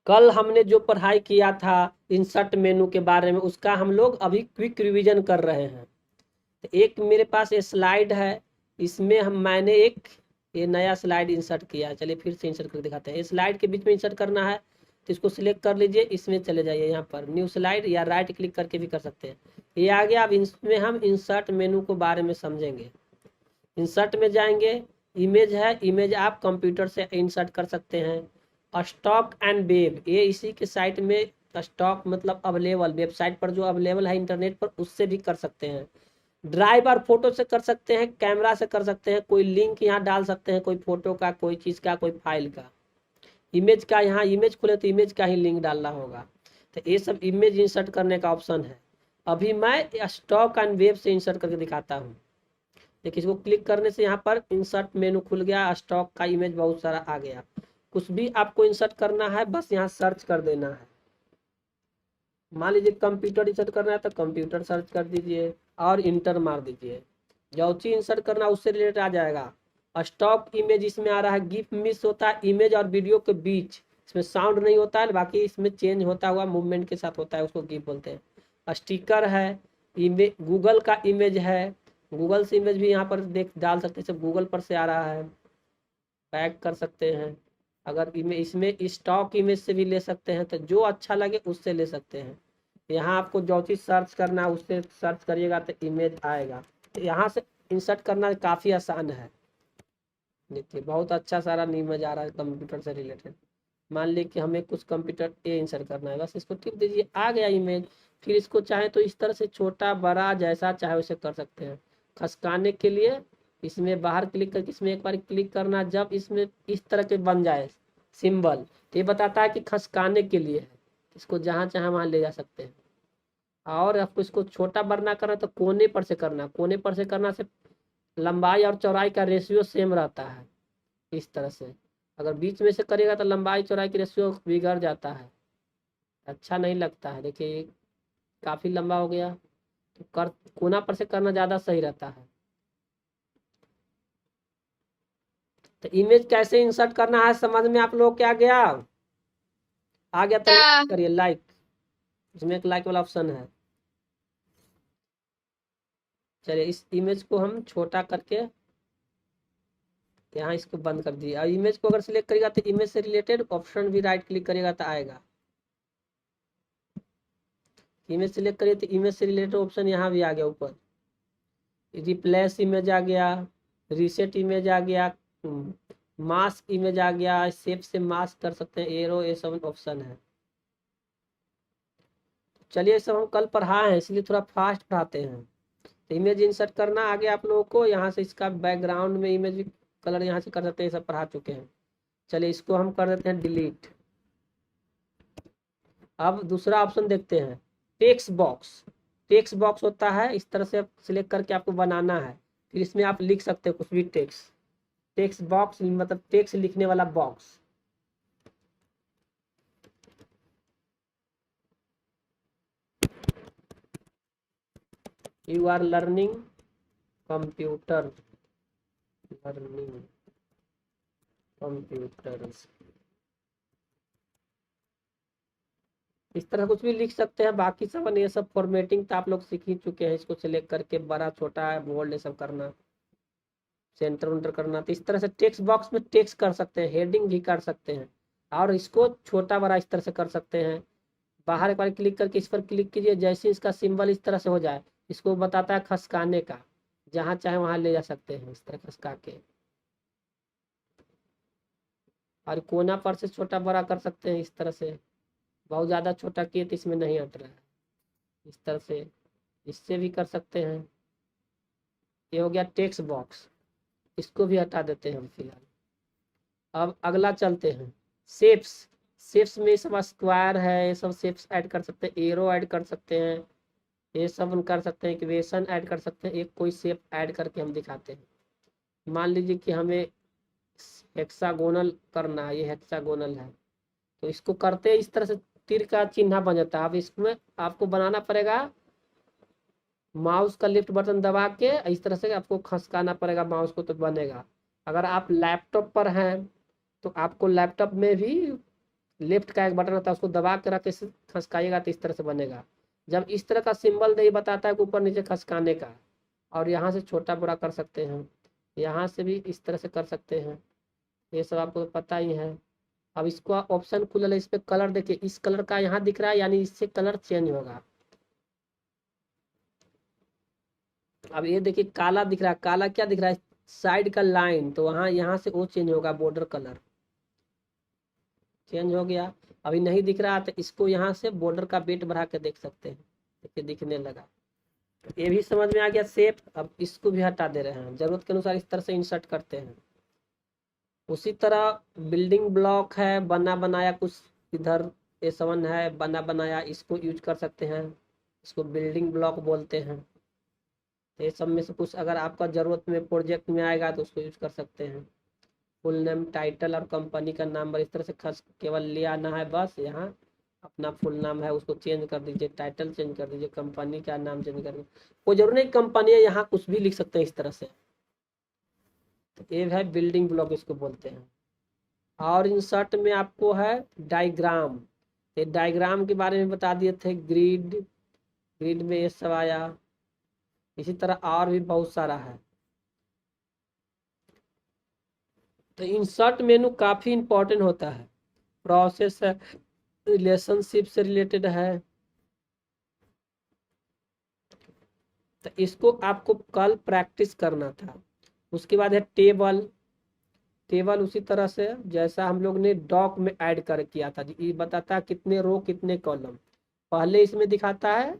कल हमने जो पढ़ाई किया था इंसर्ट मेनू के बारे में, उसका हम लोग अभी क्विक रिवीजन कर रहे हैं। तो एक मेरे पास ये स्लाइड है, इसमें मैंने एक ये नया स्लाइड इंसर्ट किया है। चलिए फिर से इंसर्ट करके दिखाते हैं। ये स्लाइड के बीच में इंसर्ट करना है तो इसको सिलेक्ट कर लीजिए, इसमें चले जाइए यहाँ पर न्यू स्लाइड, या राइट क्लिक करके भी कर सकते हैं। ये आ गया। अब इसमें हम इंसर्ट मेनू के बारे में समझेंगे। इंसर्ट में जाएंगे, इमेज है, इमेज आप कंप्यूटर से इंसर्ट कर सकते हैं। स्टॉक एंड वेब, ये इसी के साइट में स्टॉक मतलब अवेलेबल, वेबसाइट पर जो अवेलेबल है इंटरनेट पर, उससे भी कर सकते हैं। ड्राइव और फोटो से कर सकते हैं, कैमरा से कर सकते हैं, कोई लिंक यहाँ डाल सकते हैं, कोई फोटो का, कोई चीज़ का, कोई फाइल का। इमेज का, यहाँ इमेज खुले तो इमेज का ही लिंक डालना होगा। तो ये सब इमेज इंसर्ट करने का ऑप्शन है। अभी मैं स्टॉक एंड वेब से इंसर्ट करके दिखाता हूँ। देखिए, इसको क्लिक करने से यहाँ पर इंसर्ट मेनू खुल गया, स्टॉक का इमेज बहुत सारा आ गया। कुछ भी आपको इंसर्ट करना है बस यहाँ सर्च कर देना है। मान लीजिए कंप्यूटर इंसर्ट करना है तो कंप्यूटर सर्च कर दीजिए और इंटर मार दीजिए, जो चीज इंसर्ट करना उससे रिलेटेड आ जाएगा। स्टॉक इमेज इसमें आ रहा है, गिफ मिस होता है इमेज और वीडियो के बीच, इसमें साउंड नहीं होता है, बाकी इसमें चेंज होता हुआ मूवमेंट के साथ होता है, उसको गिफ बोलते हैं। स्टिकर है, इमेज गूगल का इमेज है, गूगल से इमेज भी यहाँ पर देख डाल सकते हैं, सब गूगल पर से आ रहा है। पैक कर सकते हैं, अगर इमेज इसमें स्टॉक इमेज से भी ले सकते हैं, तो जो अच्छा लगे उससे ले सकते हैं। यहाँ आपको जो चीज़ सर्च करना है उससे सर्च करिएगा तो इमेज आएगा। तो यहाँ से इंसर्ट करना काफ़ी आसान है। देखिए बहुत अच्छा सारा इमेज आ रहा है कंप्यूटर से रिलेटेड। मान लीजिए कि हमें कुछ कंप्यूटर ए इंसर्ट करना है, बस इसको टिप दीजिए, आ गया इमेज। फिर इसको चाहे तो इस तरह से छोटा बड़ा जैसा चाहे वैसे कर सकते हैं। खसकाने के लिए इसमें बाहर क्लिक करके इसमें एक बार क्लिक करना, जब इसमें इस तरह के बन जाए सिंबल तो ये बताता है कि खसकाने के लिए है, इसको जहाँ चाहे वहाँ ले जा सकते हैं। और आपको इसको छोटा बड़ा करना तो कोने पर से करना, कोने पर से करना से लंबाई और चौड़ाई का रेशियो सेम रहता है। इस तरह से अगर बीच में से करेगा तो लंबाई चौड़ाई की रेशियो बिगड़ जाता है, अच्छा नहीं लगता है। देखिए काफ़ी लंबा हो गया, तो कर कोना पर से करना ज़्यादा सही रहता है। तो इमेज कैसे इंसर्ट करना है समझ में आप लोग क्या गया? आ गया तो लाइक करिए, लाइक, इसमें एक लाइक वाला ऑप्शन है। चलिए इस इमेज को हम छोटा करके यहाँ इसको बंद कर दिए। और इमेज को अगर सिलेक्ट करेगा तो इमेज से रिलेटेड ऑप्शन भी राइट क्लिक करेगा तो आएगा। इमेज सिलेक्ट करिए तो इमेज से रिलेटेड ऑप्शन यहाँ भी आ गया ऊपर। रिप्लेस इमेज आ गया, रीसेट इमेज आ गया, मास्क इमेज आ गया, शेप से मास्क कर सकते हैं, एरो, ये सब ऑप्शन है। चलिए सब हम कल पढ़ाए हैं इसलिए थोड़ा फास्ट पढ़ाते हैं। तो इमेज इंसर्ट करना आगे आप लोगों को, यहाँ से इसका बैकग्राउंड में इमेज कलर यहाँ से कर सकते हैं, सब पढ़ा चुके हैं। चलिए इसको हम कर देते हैं डिलीट। अब दूसरा ऑप्शन देखते हैं, टेक्स्ट बॉक्स। टेक्स्ट बॉक्स होता है इस तरह से सिलेक्ट करके आपको बनाना है, फिर इसमें आप लिख सकते हैं कुछ भी टेक्स्ट। टेक्स्ट बॉक्स मतलब टेक्स्ट लिखने वाला box. You are learning computer, learning computers, इस तरह कुछ भी लिख सकते हैं। बाकी सब ये सब फॉर्मेटिंग तो आप लोग सीख ही चुके हैं, इसको सिलेक्ट करके बड़ा छोटा बोल्ड ये सब करना, सेंटर उंटर करना। तो इस तरह से टेक्स्ट बॉक्स में टेक्स्ट कर सकते हैं, हेडिंग भी कर सकते हैं, और इसको छोटा बड़ा इस तरह से कर सकते हैं। बाहर एक बार क्लिक करके इस पर क्लिक कीजिए, जैसे इसका सिंबल इस तरह से हो जाए, इसको बताता है खसकाने का, जहाँ चाहे वहाँ ले जा सकते हैं इस तरह खसका के। और कोना पर से छोटा बड़ा कर सकते हैं इस तरह से, बहुत ज़्यादा छोटा किए तो इसमें नहीं हट रहा है, इस तरह से इससे भी कर सकते हैं। ये हो गया टेक्स्ट बॉक्स, इसको भी हटा देते हैं हम फिलहाल। अब अगला चलते हैं, शेप्स। शेप्स में सब स्क्वायर है, ये सब शेप्स ऐड कर सकते हैं, एरो ऐड कर सकते हैं, ये सब हम कर सकते हैं, इक्वेशन ऐड कर सकते हैं। एक कोई शेप ऐड करके हम दिखाते हैं। मान लीजिए कि हमें हेक्सागोनल करना है, ये हेक्सागोनल है, तो इसको करते इस तरह से तीर का चिन्ह बन जाता है। अब इसमें आपको बनाना पड़ेगा, माउस का लेफ्ट बटन दबा के इस तरह से आपको खसकाना पड़ेगा माउस को, तो बनेगा। अगर आप लैपटॉप पर हैं तो आपको लैपटॉप में भी लेफ्ट का एक बटन होता है, उसको दबा के रख के खसकाइएगा तो इस तरह से बनेगा। जब इस तरह का सिंबल नहीं बताता है कि ऊपर नीचे खसकाने का, और यहाँ से छोटा बड़ा कर सकते हैं, यहाँ से भी इस तरह से कर सकते हैं, ये सब आपको पता ही है। अब इसको ऑप्शन खुला है, इस पे कलर देखिए, इस कलर का यहाँ दिख रहा है, यानी इससे कलर चेंज होगा। अब ये देखिए काला दिख रहा है, काला क्या दिख रहा है, साइड का लाइन, तो वहाँ यहाँ से वो चेंज होगा, बॉर्डर कलर चेंज हो गया। अभी नहीं दिख रहा तो इसको यहाँ से बॉर्डर का वेट बढ़ा के देख सकते हैं, देखिए दिखने लगा। ये भी समझ में आ गया शेप। अब इसको भी हटा दे रहे हैं, जरूरत के अनुसार इस तरह से इंसर्ट करते हैं। उसी तरह बिल्डिंग ब्लॉक है, बना बनाया कुछ इधर A7 है, बना बनाया, इसको यूज कर सकते हैं, इसको बिल्डिंग ब्लॉक बोलते हैं। ये सब में से कुछ अगर आपका ज़रूरत में प्रोजेक्ट में आएगा तो उसको यूज कर सकते हैं। फुल नेम, टाइटल और कंपनी का नाम इस तरह से खास केवल ले आना है, बस यहाँ अपना फुल नाम है उसको चेंज कर दीजिए, टाइटल चेंज कर दीजिए, कंपनी का नाम चेंज कर दीजिए, कोई जरूरी नहीं कंपनी है, यहाँ कुछ भी लिख सकते हैं इस तरह से। तो ये है बिल्डिंग ब्लॉक इसको बोलते हैं। और इंसर्ट में आपको है डायग्राम, ये डायग्राम के बारे में बता दिए थे, ग्रिड, ग्रिड में ये सब आया। इसी तरह और भी बहुत सारा है। तो इंसर्ट मेनू काफ़ी इंपॉर्टेंट होता है, प्रोसेस है, रिलेशनशिप से रिलेटेड है। तो इसको आपको कल प्रैक्टिस करना था। उसके बाद है टेबल, टेबल उसी तरह से जैसा हम लोग ने डॉक में ऐड कर किया था, ये बताता है कितने रो कितने कॉलम, पहले इसमें दिखाता है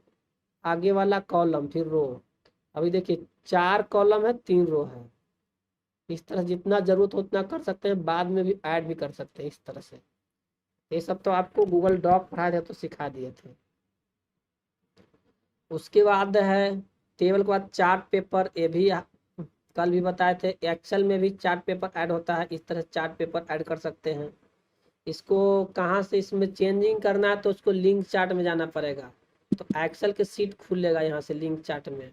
आगे वाला कॉलम फिर रो। अभी देखिए 4 कॉलम है 3 रो है, इस तरह जितना जरूरत हो उतना कर सकते हैं, बाद में भी ऐड भी कर सकते हैं इस तरह से। ये सब तो आपको गूगल डॉक पढ़ाए थे तो सिखा दिए थे। उसके बाद है टेबल के बाद चार्ट पेपर, ये भी कल भी बताए थे। एक्सेल में भी चार्ट पेपर ऐड होता है, इस तरह चार्ट पेपर ऐड कर सकते हैं। इसको कहाँ से इसमें चेंजिंग करना है तो उसको लिंक चार्ट में जाना पड़ेगा, तो एक्सेल के सीट खुलेगा यहाँ से लिंक चार्ट में,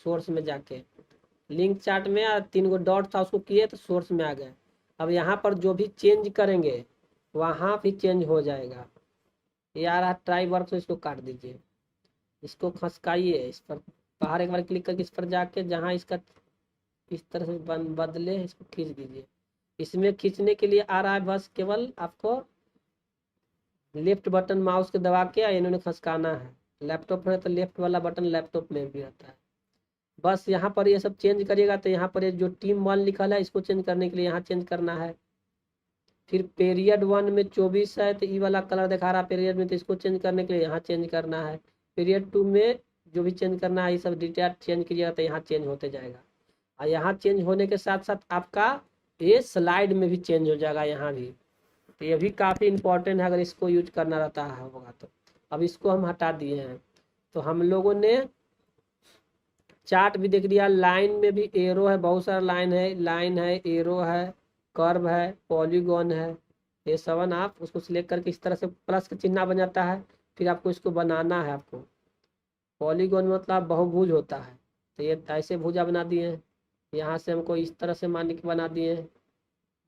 सोर्स में जाके लिंक चार्ट में 3 गो डॉट था उसको किए तो सोर्स में आ गए। अब यहाँ पर जो भी चेंज करेंगे वहाँ भी चेंज हो जाएगा। ये आ रहा ट्राई वर्क, तो इसको काट दीजिए, इसको खसकाइए, इस पर बाहर एक बार क्लिक करके इस पर जाके जहाँ इसका इस तरह से बदले इसको खींच दीजिए। इसमें खींचने के लिए आ रहा है बस केवल आपको लेफ्ट बटन माउस के दबा के इन्होंने खसकाना है। लैपटॉप में तो लेफ्ट वाला बटन लैपटॉप में भी रहता है। बस यहाँ पर ये सब चेंज करिएगा तो यहाँ पर ये जो टीम 1 लिखा है इसको चेंज करने के लिए यहाँ चेंज करना है। फिर पीरियड 1 में 24 है तो ये वाला कलर दिखा रहा है पीरियड में, तो इसको चेंज करने के लिए यहाँ चेंज करना है। पीरियड 2 में जो भी चेंज करना है ये सब डिटेल चेंज कीजिएगा तो यहाँ चेंज होते जाएगा। और यहाँ चेंज होने के साथ साथ आपका ये स्लाइड में भी चेंज हो जाएगा यहाँ भी। तो ये भी काफ़ी इंपॉर्टेंट है अगर इसको यूज करना रहता है होगा तो। अब इसको हम हटा दिए हैं। तो हम लोगों ने चार्ट भी देख लिया, लाइन में भी एरो है, बहुत सारा लाइन है, लाइन है, एरो है, कर्व है, पॉलीगॉन है। ये सब आप उसको सिलेक्ट करके इस तरह से प्लस का चिन्ह बन जाता है। फिर आपको इसको बनाना है। आपको पॉलीगॉन मतलब बहुभुज होता है, तो ये ऐसे भुजा बना दिए हैं। यहाँ से हमको इस तरह से मान के बना दिए हैं,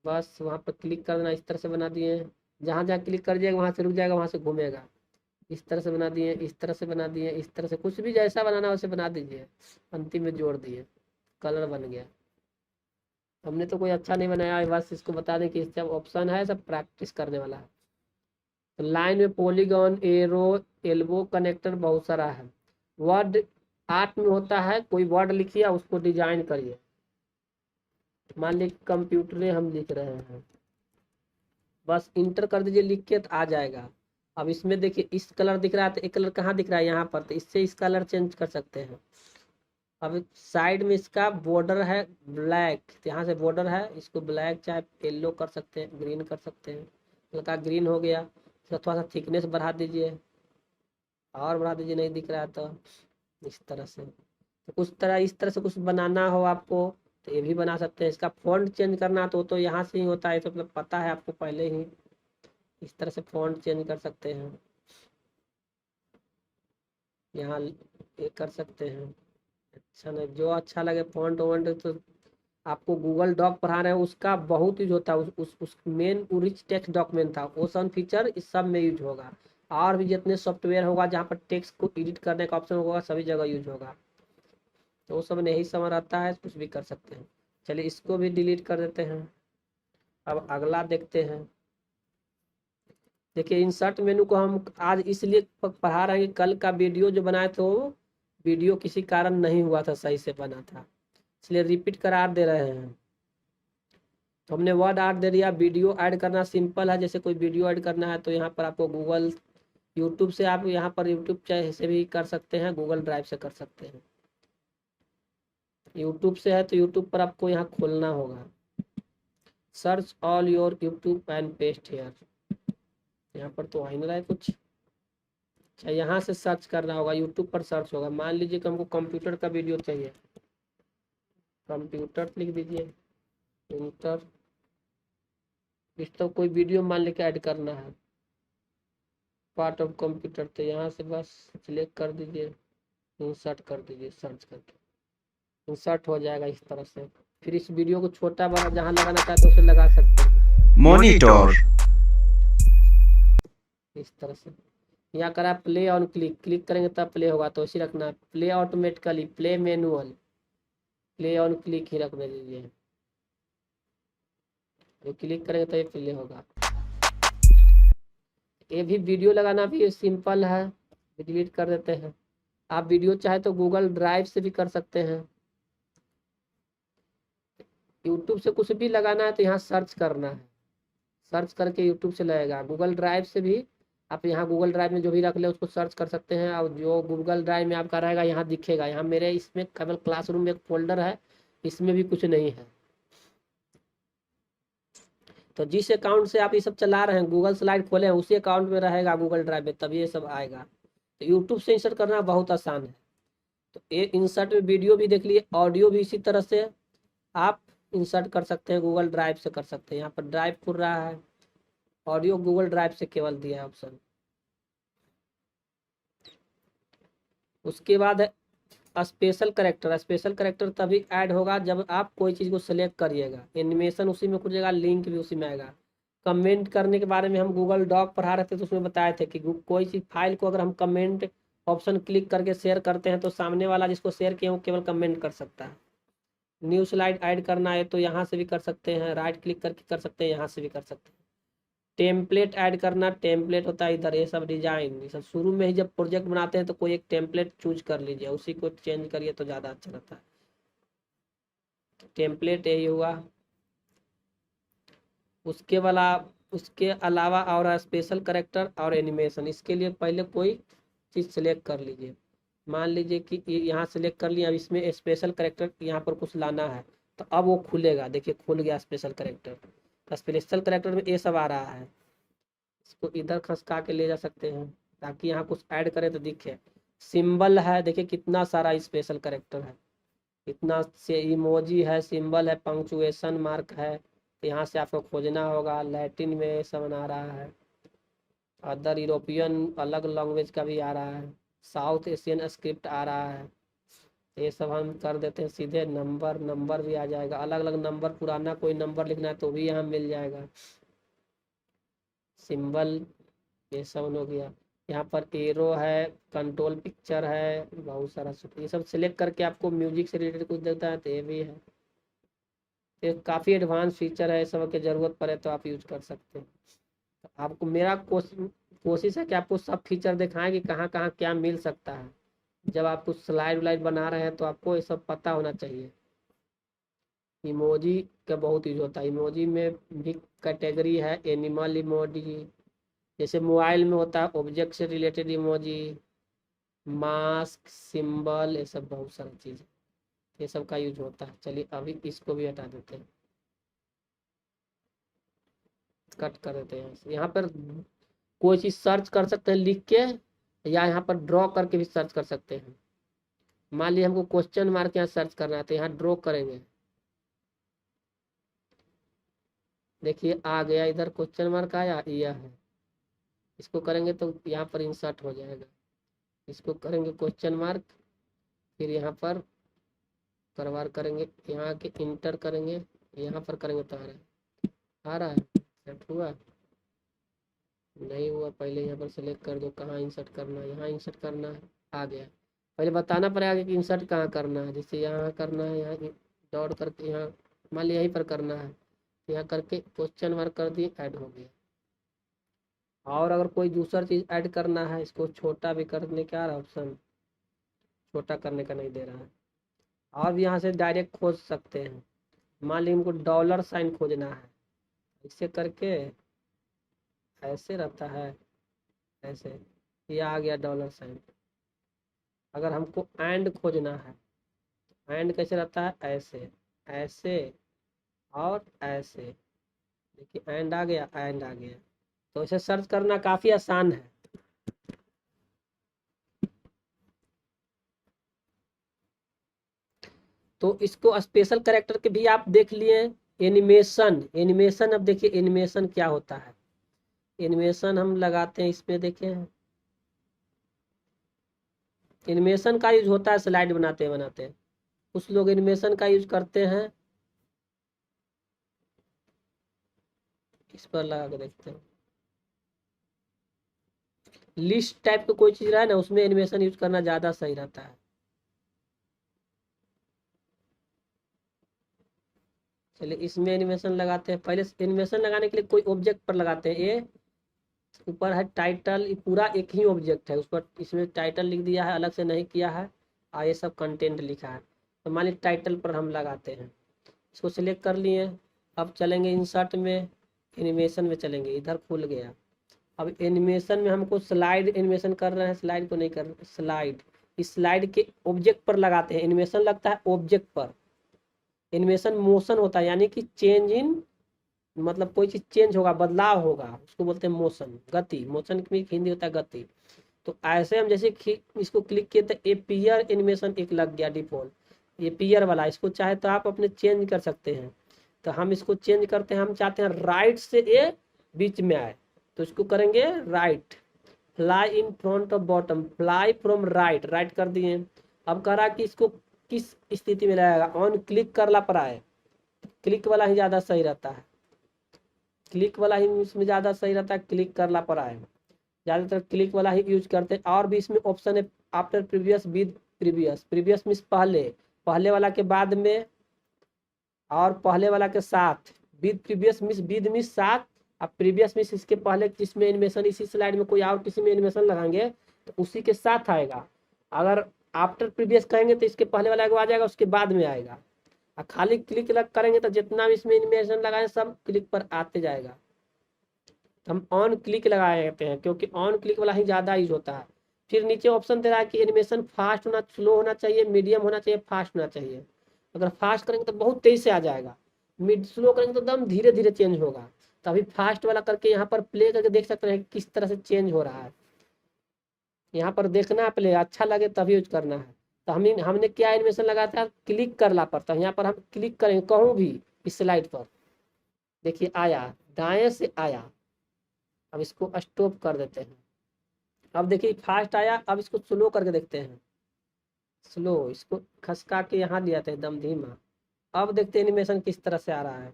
बस वहाँ पर क्लिक कर देना, इस तरह से बना दिए हैं। जहाँ जहाँ क्लिक कर जाएगा वहाँ से रुक जाएगा, वहाँ से घूमेगा। इस तरह से बना दिए, इस तरह से बना दिए, इस तरह से कुछ भी जैसा बनाना वैसे बना दीजिए। अंतिम में जोड़ दिए, कलर बन गया। हमने तो कोई अच्छा नहीं बनाया है, बस इसको बता दें कि सब ऑप्शन है, सब प्रैक्टिस करने वाला है। तो लाइन में पॉलीगॉन, एरो, एल्बो, कनेक्टर बहुत सारा है। वर्ड आर्ट में होता है, कोई वर्ड लिखिए उसको डिजाइन करिए। मान लीजिए कंप्यूटरे हम लिख रहे हैं, बस इंटर कर दीजिए लिख के तो आ जाएगा। अब इसमें देखिए इस कलर दिख रहा है तो एक कलर कहाँ दिख रहा है यहाँ पर, तो इससे इस कलर चेंज कर सकते हैं। अब साइड में इसका बॉर्डर है ब्लैक, तो यहाँ से बॉर्डर है, इसको ब्लैक चाहे येलो कर सकते हैं, ग्रीन कर सकते हैं। हल्का ग्रीन हो गया, इसका थोड़ा सा थिकनेस बढ़ा दीजिए, और बढ़ा दीजिए, नहीं दिख रहा है तो इस तरह से। तो कुछ तरह इस तरह से कुछ बनाना हो आपको तो ये भी बना सकते हैं। इसका फॉन्ट चेंज करना तो यहाँ से ही होता है, तो मतलब पता है आपको पहले ही। इस तरह से फॉन्ट चेंज कर सकते हैं, यहाँ ये कर सकते हैं। अच्छा, नहीं जो अच्छा लगे फॉन्ट वॉन्ट तो आपको गूगल डॉक पढ़ा रहे हैं उसका बहुत यूज होता है, उस मेन रिच टेक्स्ट डॉक्यूमेंट था, ओशन फीचर इस सब में यूज होगा। और भी जितने सॉफ्टवेयर होगा जहाँ पर टेक्स्ट को एडिट करने का ऑप्शन होगा सभी जगह यूज होगा। तो वो सब नहीं समझ आता है कुछ भी कर सकते हैं। चलिए इसको भी डिलीट कर देते हैं। अब अगला देखते हैं। देखिए इंसर्ट मेनू को हम आज इसलिए पढ़ा रहे हैं कि कल का वीडियो जो बनाए थे वो वीडियो किसी कारण नहीं हुआ था, सही से बना था, इसलिए रिपीट करार दे रहे हैं। तो हमने वर्ड आर्ट दे दिया। वीडियो ऐड करना सिंपल है, जैसे कोई वीडियो ऐड करना है तो यहाँ पर आपको गूगल यूट्यूब से आप यहाँ पर यूट्यूब से भी कर सकते हैं, गूगल ड्राइव से कर सकते हैं। यूट्यूब से है तो यूट्यूब पर आपको यहाँ खोलना होगा, search all your YouTube and paste here. यहाँ पर तो आ ही नहीं रहा है कुछ। अच्छा यहाँ से सर्च करना होगा, यूट्यूब पर सर्च होगा। मान लीजिए कि हमको कंप्यूटर का वीडियो चाहिए, कंप्यूटर लिख दीजिए, इंटर इस तो कोई वीडियो मान लेके ऐड करना है, पार्ट ऑफ कंप्यूटर, तो यहाँ से बस सिलेक्ट कर दीजिए, इंसर्ट कर दीजिए, सर्च करके इंसर्ट हो जाएगा इस तरह से। फिर इस वीडियो को छोटा बड़ा जहाँ लगाना चाहते हैं उसे लगा सकते हैं। मॉनिटर इस तरह से यहाँ कर आप प्ले ऑन क्लिक करेंगे तब प्ले होगा, तो इसी रखना है, play automatically, play manual, play on click ही रखने दीजिए। तो क्लिक करेंगे तो ये प्ले होगा। ये भी वीडियो लगाना भी सिंपल है, डिलीट कर देते हैं। आप वीडियो चाहे तो गूगल ड्राइव से भी कर सकते हैं। यूट्यूब से कुछ भी लगाना है तो यहाँ सर्च करना है, सर्च करके यूट्यूब से लगेगा। गूगल ड्राइव से भी आप यहाँ गूगल ड्राइव में जो भी रख ले उसको सर्च कर सकते हैं, और जो गूगल ड्राइव में आपका रहेगा यहाँ दिखेगा। यहाँ मेरे इसमें केवल क्लासरूम में एक फोल्डर है, इसमें भी कुछ नहीं है। तो जिस अकाउंट से आप ये सब चला रहे हैं, गूगल स्लाइड खोले हैं, उसी अकाउंट में रहेगा गूगल ड्राइव में, तभी ये सब आएगा। तो यूट्यूब से इंसर्ट करना बहुत आसान है। तो ये इंसर्ट में वीडियो भी देख लिए, ऑडियो भी इसी तरह से आप इंसर्ट कर सकते हैं, गूगल ड्राइव से कर सकते हैं। यहाँ पर ड्राइव खुल रहा है, ऑडियो गूगल ड्राइव से केवल दिया है ऑप्शन। उसके बाद है स्पेशल करेक्टर। स्पेशल करेक्टर तभी ऐड होगा जब आप कोई चीज़ को सिलेक्ट करिएगा, एनिमेशन उसी में खुलेगा, लिंक भी उसी में आएगा। कमेंट करने के बारे में हम गूगल डॉक पढ़ा रहे थे तो उसमें बताए थे कि कोई चीज़ फाइल को अगर हम कमेंट ऑप्शन क्लिक करके शेयर करते हैं तो सामने वाला जिसको शेयर किया वो केवल कमेंट कर सकता है। न्यू स्लाइड ऐड करना है तो यहाँ से भी कर सकते हैं, राइट क्लिक करके कर सकते हैं, यहाँ से भी कर सकते हैं। टेम्पलेट ऐड करना, टेम्पलेट होता है इधर, ये सब डिजाइन, ये सब शुरू में ही जब प्रोजेक्ट बनाते हैं तो कोई एक टेम्पलेट चूज कर लीजिए, उसी को चेंज करिए तो ज़्यादा अच्छा रहता है। टेम्पलेट यही हुआ। उसके अलावा और स्पेशल करेक्टर और एनिमेशन, इसके लिए पहले कोई चीज़ सेलेक्ट कर लीजिए। मान लीजिए कि यहाँ सेलेक्ट कर लिया, अब इसमें स्पेशल करेक्टर यहाँ पर कुछ लाना है तो अब वो खुलेगा। देखिए खुल गया स्पेशल करेक्टर। तो स्पेशल करेक्टर में ये सब आ रहा है, इसको इधर खसका के ले जा सकते हैं ताकि यहाँ कुछ ऐड करें तो दिखे। सिंबल है, देखिए कितना सारा स्पेशल करेक्टर है, इतना से इमोजी है, सिंबल है, पंक्चुएशन मार्क है। तो यहाँ से आपको खोजना होगा। लैटिन में सब आ रहा है, अदर यूरोपियन अलग लैंग्वेज का भी आ रहा है, साउथ एशियन स्क्रिप्ट आ रहा है। ये सब हम कर देते हैं सीधे। नंबर भी आ जाएगा, अलग अलग नंबर, पुराना कोई नंबर लिखना है तो भी यहाँ मिल जाएगा। सिंबल ये सब हो गया। यहाँ पर एरो है, कंट्रोल पिक्चर है, बहुत सारा ये सब सिलेक्ट करके आपको म्यूजिक से रिलेटेड कुछ देता है तो ये भी है। ये काफ़ी एडवांस फीचर है, सब की ज़रूरत पड़े तो आप यूज कर सकते हैं। तो आपको मेरा कोशिश है कि आपको सब फीचर दिखाएं कि कहाँ कहाँ क्या मिल सकता है। जब आप कुछ स्लाइड व्लाइड बना रहे हैं तो आपको ये सब पता होना चाहिए। इमोजी का बहुत यूज होता है, इमोजी में भी कैटेगरी है, एनिमल इमोजी, जैसे मोबाइल में होता है ऑब्जेक्ट से रिलेटेड इमोजी, मास्क, सिंबल, ये सब बहुत सारी चीज़ ये सब का यूज होता है। चलिए अभी इसको भी हटा देते हैं, कट कर देते हैं। यहाँ पर कोई चीज़ सर्च कर सकते हैं लिख के, या यहाँ पर ड्रॉ करके भी सर्च कर सकते हैं। मान लीजिए हमको क्वेश्चन मार्क यहाँ सर्च करना है तो यहाँ ड्रॉ करेंगे, देखिए आ गया, इधर क्वेश्चन मार्क आया, यह है। इसको करेंगे तो यहाँ पर इंसर्ट हो जाएगा। इसको करेंगे क्वेश्चन मार्क, फिर यहाँ पर करवार करेंगे, यहाँ के इंटर करेंगे, यहाँ पर करेंगे तो आ रहा है सेट हुआ, नहीं हुआ पहले यहाँ पर सेलेक्ट कर दो, कहाँ इंसर्ट करना है, यहाँ इंसर्ट करना है, आ गया। पहले बताना पड़ेगा कि इंसर्ट कहाँ करना है, जैसे यहाँ करना है, यहाँ डॉट करके यहाँ मान लिया यहीं पर करना है, यहाँ करके क्वेश्चन मार्क कर दिए, ऐड हो गया। और अगर कोई दूसरा चीज़ ऐड करना है, इसको छोटा भी करने का ऑप्शन, छोटा करने का नहीं दे रहा है। और भी यहाँ से डायरेक्ट खोज सकते हैं, मान लीजिए हमको डॉलर साइन खोजना है, इसे करके ऐसे रहता है, ऐसे ये आ गया डॉलर साइन। अगर हमको एंड खोजना है, एंड कैसे रहता है, ऐसे ऐसे और ऐसे, देखिए एंड आ गया, एंड आ गया। तो इसे सर्च करना काफ़ी आसान है। तो इसको स्पेशल कैरेक्टर के भी आप देख लिए। एनिमेशन, एनिमेशन अब देखिए एनिमेशन क्या होता है। एनिमेशन हम लगाते हैं इसमें, देखें एनिमेशन का यूज होता है स्लाइड बनाते बनाते, कुछ लोग एनिमेशन का यूज करते हैं। इस पर लगा के देखते हैं, लिस्ट टाइप का कोई चीज रहा है ना, उसमें एनिमेशन यूज करना ज्यादा सही रहता है। चलिए इसमें एनिमेशन लगाते हैं। पहले एनिमेशन लगाने के लिए कोई ऑब्जेक्ट पर लगाते हैं। ये ऊपर है टाइटल, ये पूरा एक ही ऑब्जेक्ट है, उस पर इसमें टाइटल लिख दिया है, अलग से नहीं किया है, और ये सब कंटेंट लिखा है। तो मान लीजिए टाइटल पर हम लगाते हैं, इसको सिलेक्ट कर लिए। अब चलेंगे इंसर्ट में, एनिमेशन में चलेंगे, इधर खुल गया। अब एनिमेशन में हमको स्लाइड एनिमेशन कर रहे हैं, स्लाइड को नहीं कर, स्लाइड, इस स्लाइड के ऑब्जेक्ट पर लगाते हैं। एनिमेशन लगता है ऑब्जेक्ट पर, एनिमेशन मोशन होता है, यानी कि चेंज इन, मतलब कोई चीज चेंज होगा, बदलाव होगा, उसको बोलते हैं मोशन, गति। मोशन में हिंदी होता है गति। तो ऐसे हम जैसे इसको क्लिक किए तो ए पीयर एनिमेशन एक लग गया डिफॉल्ट, ये पीयर वाला। इसको चाहे तो आप अपने चेंज कर सकते हैं। तो हम इसको चेंज करते हैं, हम चाहते हैं राइट से ए बीच में आए, तो इसको करेंगे right, fly in front of bottom, fly from right, right कर दिए। अब कह रहा कि इसको किस स्थिति में लगाएगा, ऑन क्लिक करला पर आए, क्लिक वाला ही ज़्यादा सही रहता है, क्लिक वाला ही इसमें ज़्यादा सही रहता है, क्लिक करला पर आए, ज़्यादातर क्लिक वाला ही यूज करते हैं। और भी इसमें ऑप्शन है, after previous, with previous, previous means पहले, पहले वाला के बाद में, और पहले वाला के साथ, with previous means, with means साथ, अब प्रीवियस मीन्स इसके पहले जिसमें एनिमेशन, इसी स्लाइड में कोई और किसी में एनिमेशन लगाएंगे तो उसी के साथ आएगा। अगर आफ्टर प्रीवियस कहेंगे तो इसके पहले वाला आ जाएगा, उसके बाद में आएगा। और खाली क्लिक लग करेंगे तो जितना भी इसमें एनिमेशन लगाए सब क्लिक पर आते जाएगा। तो हम ऑन क्लिक लगाते हैं, क्योंकि ऑन क्लिक वाला ही ज़्यादा यूज होता है। फिर नीचे ऑप्शन दे रहा है कि एनिमेशन फास्ट होना, स्लो होना चाहिए, मीडियम होना चाहिए, फास्ट होना चाहिए। अगर फास्ट करेंगे तो बहुत तेज से आ जाएगा, मिड स्लो करेंगे तो एकदम धीरे धीरे चेंज होगा। तो अभी फास्ट वाला करके यहाँ पर प्ले करके देख सकते हैं किस तरह से चेंज हो रहा है। यहाँ पर देखना है, प्ले अच्छा लगे तभी यूज करना है। तो हमने क्या एनिमेशन लगाया था, क्लिक करना पड़ता है। यहाँ पर हम क्लिक करेंगे कहूँ भी इस स्लाइड पर, देखिए आया, दाएं से आया। अब इसको स्टॉप कर देते हैं। अब देखिए फास्ट आया, अब इसको स्लो करके देखते हैं, स्लो, इसको खसका के यहाँ लिया था एकदम धीमा। अब देखते हैं एनिमेशन किस तरह से आ रहा है।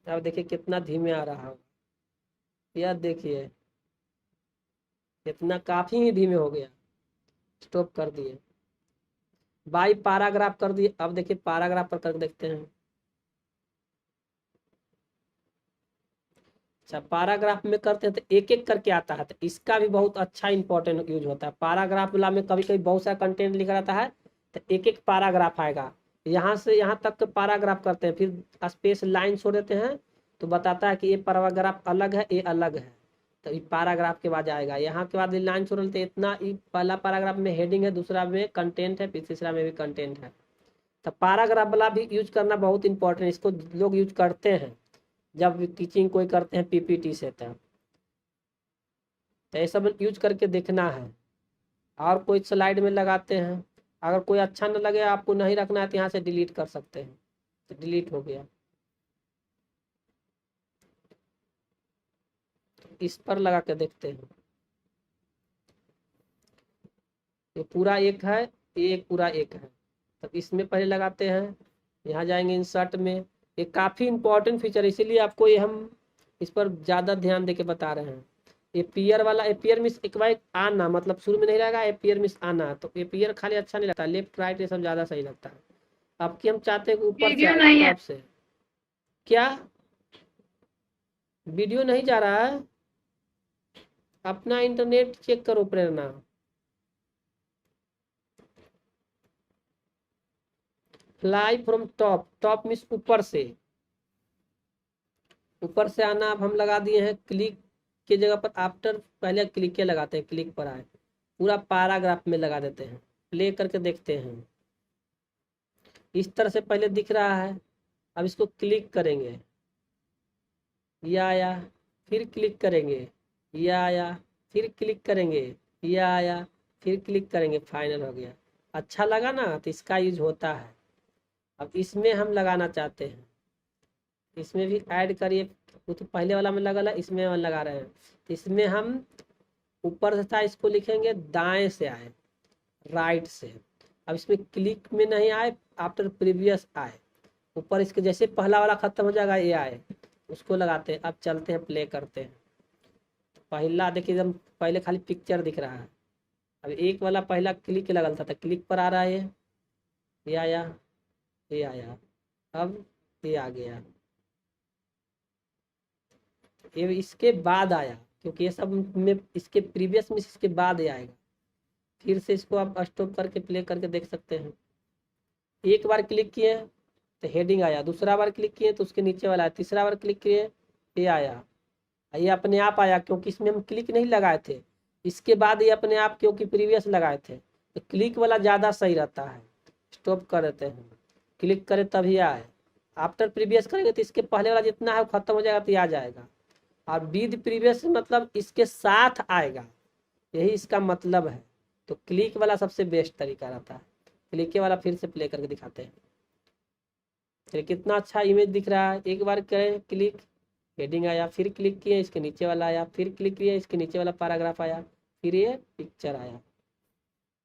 अब देखिए कितना धीमे आ रहा है, यह देखिए इतना काफी ही धीमे हो गया। स्टॉप कर दिए, बाई पैराग्राफ कर दिए। अब देखिए पैराग्राफ पर करके देखते हैं। अच्छा पैराग्राफ में करते हैं तो एक एक करके आता है, तो इसका भी बहुत अच्छा इंपॉर्टेंट यूज होता है। पैराग्राफ वाला में कभी कभी बहुत सारा कंटेंट लिखा रहता है, तो एक एक पैराग्राफ आएगा, यहाँ से यहाँ तक पैराग्राफ करते हैं, फिर स्पेस लाइन छोड़ देते हैं तो बताता है कि ये पैराग्राफ अलग है, ये अलग है। तो ये पैराग्राफ के बाद आएगा, यहाँ के बाद लाइन छोड़ देते हैं इतना। पहला पैराग्राफ में हेडिंग है, दूसरा में कंटेंट है, फिर तीसरा में भी कंटेंट है। तो पैराग्राफ वाला भी यूज करना बहुत इंपॉर्टेंट है, इसको लोग यूज करते हैं जब टीचिंग कोई करते हैं पीपीटी से। तो ये सब यूज करके देखना है। और कोई स्लाइड में लगाते हैं, अगर कोई अच्छा ना लगे, आपको नहीं रखना है तो यहाँ से डिलीट कर सकते हैं, तो डिलीट हो गया। तो इस पर लगा के देखते हैं, ये पूरा एक है, ये पूरा एक है। तब इसमें पहले लगाते हैं, यहाँ जाएंगे इंसर्ट में। ये काफ़ी इंपॉर्टेंट फीचर है, इसीलिए आपको ये हम इस पर ज़्यादा ध्यान देके बता रहे हैं। एपियर वाला, एपियर मिस एक बार आना, मतलब शुरू में नहीं रहेगा एपियर मिस आना, तो एपियर खाली अच्छा नहीं लगता, लेफ्ट राइट ये सब ज़्यादा सही लगता है। आपकी हम चाहते हैं कि ऊपर से वीडियो आए, नहीं है। टॉप से। क्या वीडियो नहीं जा रहा है? अपना इंटरनेट चेक करो Prerna. Fly from top, top means ऊपर से, ऊपर से आना। अब हम लगा दिए हैं क्लिक की जगह पर आफ्टर, पहले क्लिक के लगाते हैं, क्लिक पर आए, पूरा पैराग्राफ में लगा देते हैं। प्ले करके देखते हैं, इस तरह से पहले दिख रहा है। अब इसको क्लिक करेंगे, यह आया, फिर क्लिक करेंगे, यह आया, फिर क्लिक करेंगे, यह आया, फिर क्लिक करेंगे, फाइनल हो गया। अच्छा लगा ना, तो इसका यूज होता है। अब इसमें हम लगाना चाहते हैं, इसमें भी ऐड करिए। वो तो पहले वाला में लगा, इसमें हम लगा रहे हैं। तो इसमें हम ऊपर से था, इसको लिखेंगे दाएं से आए, राइट से। अब इसमें क्लिक में नहीं आए, आफ्टर प्रीवियस आए, ऊपर इसके जैसे पहला वाला खत्म हो जाएगा ये आए, उसको लगाते हैं। अब चलते हैं, प्ले करते हैं। पहला देखिए एकदम पहले खाली पिक्चर दिख रहा है। अब एक वाला पहला क्लिक लगा था, क्लिक पर आ रहा है, ये आया, ये आया, अब ये आ गया, ये इसके बाद आया, क्योंकि ये सब में इसके प्रीवियस में इसके बाद ये आएगा। फिर से इसको आप स्टॉप करके प्ले करके देख सकते हैं। एक बार क्लिक किए तो हेडिंग आया, दूसरा बार क्लिक किए तो उसके नीचे वाला आया, तीसरा बार क्लिक किए ये आया। ये अपने आप आया, क्योंकि इसमें हम क्लिक नहीं लगाए थे, इसके बाद ये अपने आप, क्योंकि प्रीवियस लगाए थे। तो क्लिक वाला ज़्यादा सही रहता है। स्टॉप कर देते हैं, क्लिक करें तभी आए, आफ्टर प्रीवियस करेंगे तो इसके पहले वाला जितना है वो खत्म हो जाएगा, तो ये आ जाएगा। और विद प्रीवियस मतलब इसके साथ आएगा, यही इसका मतलब है। तो क्लिक वाला सबसे बेस्ट तरीका रहता है। क्लिक वाला फिर से प्ले करके दिखाते हैं। चलिए, कितना अच्छा इमेज दिख रहा है। एक बार करें क्लिक, हेडिंग आया, फिर क्लिक किए इसके नीचे वाला आया, फिर क्लिक किए इसके नीचे वाला पैराग्राफ आया, फिर ये पिक्चर आया।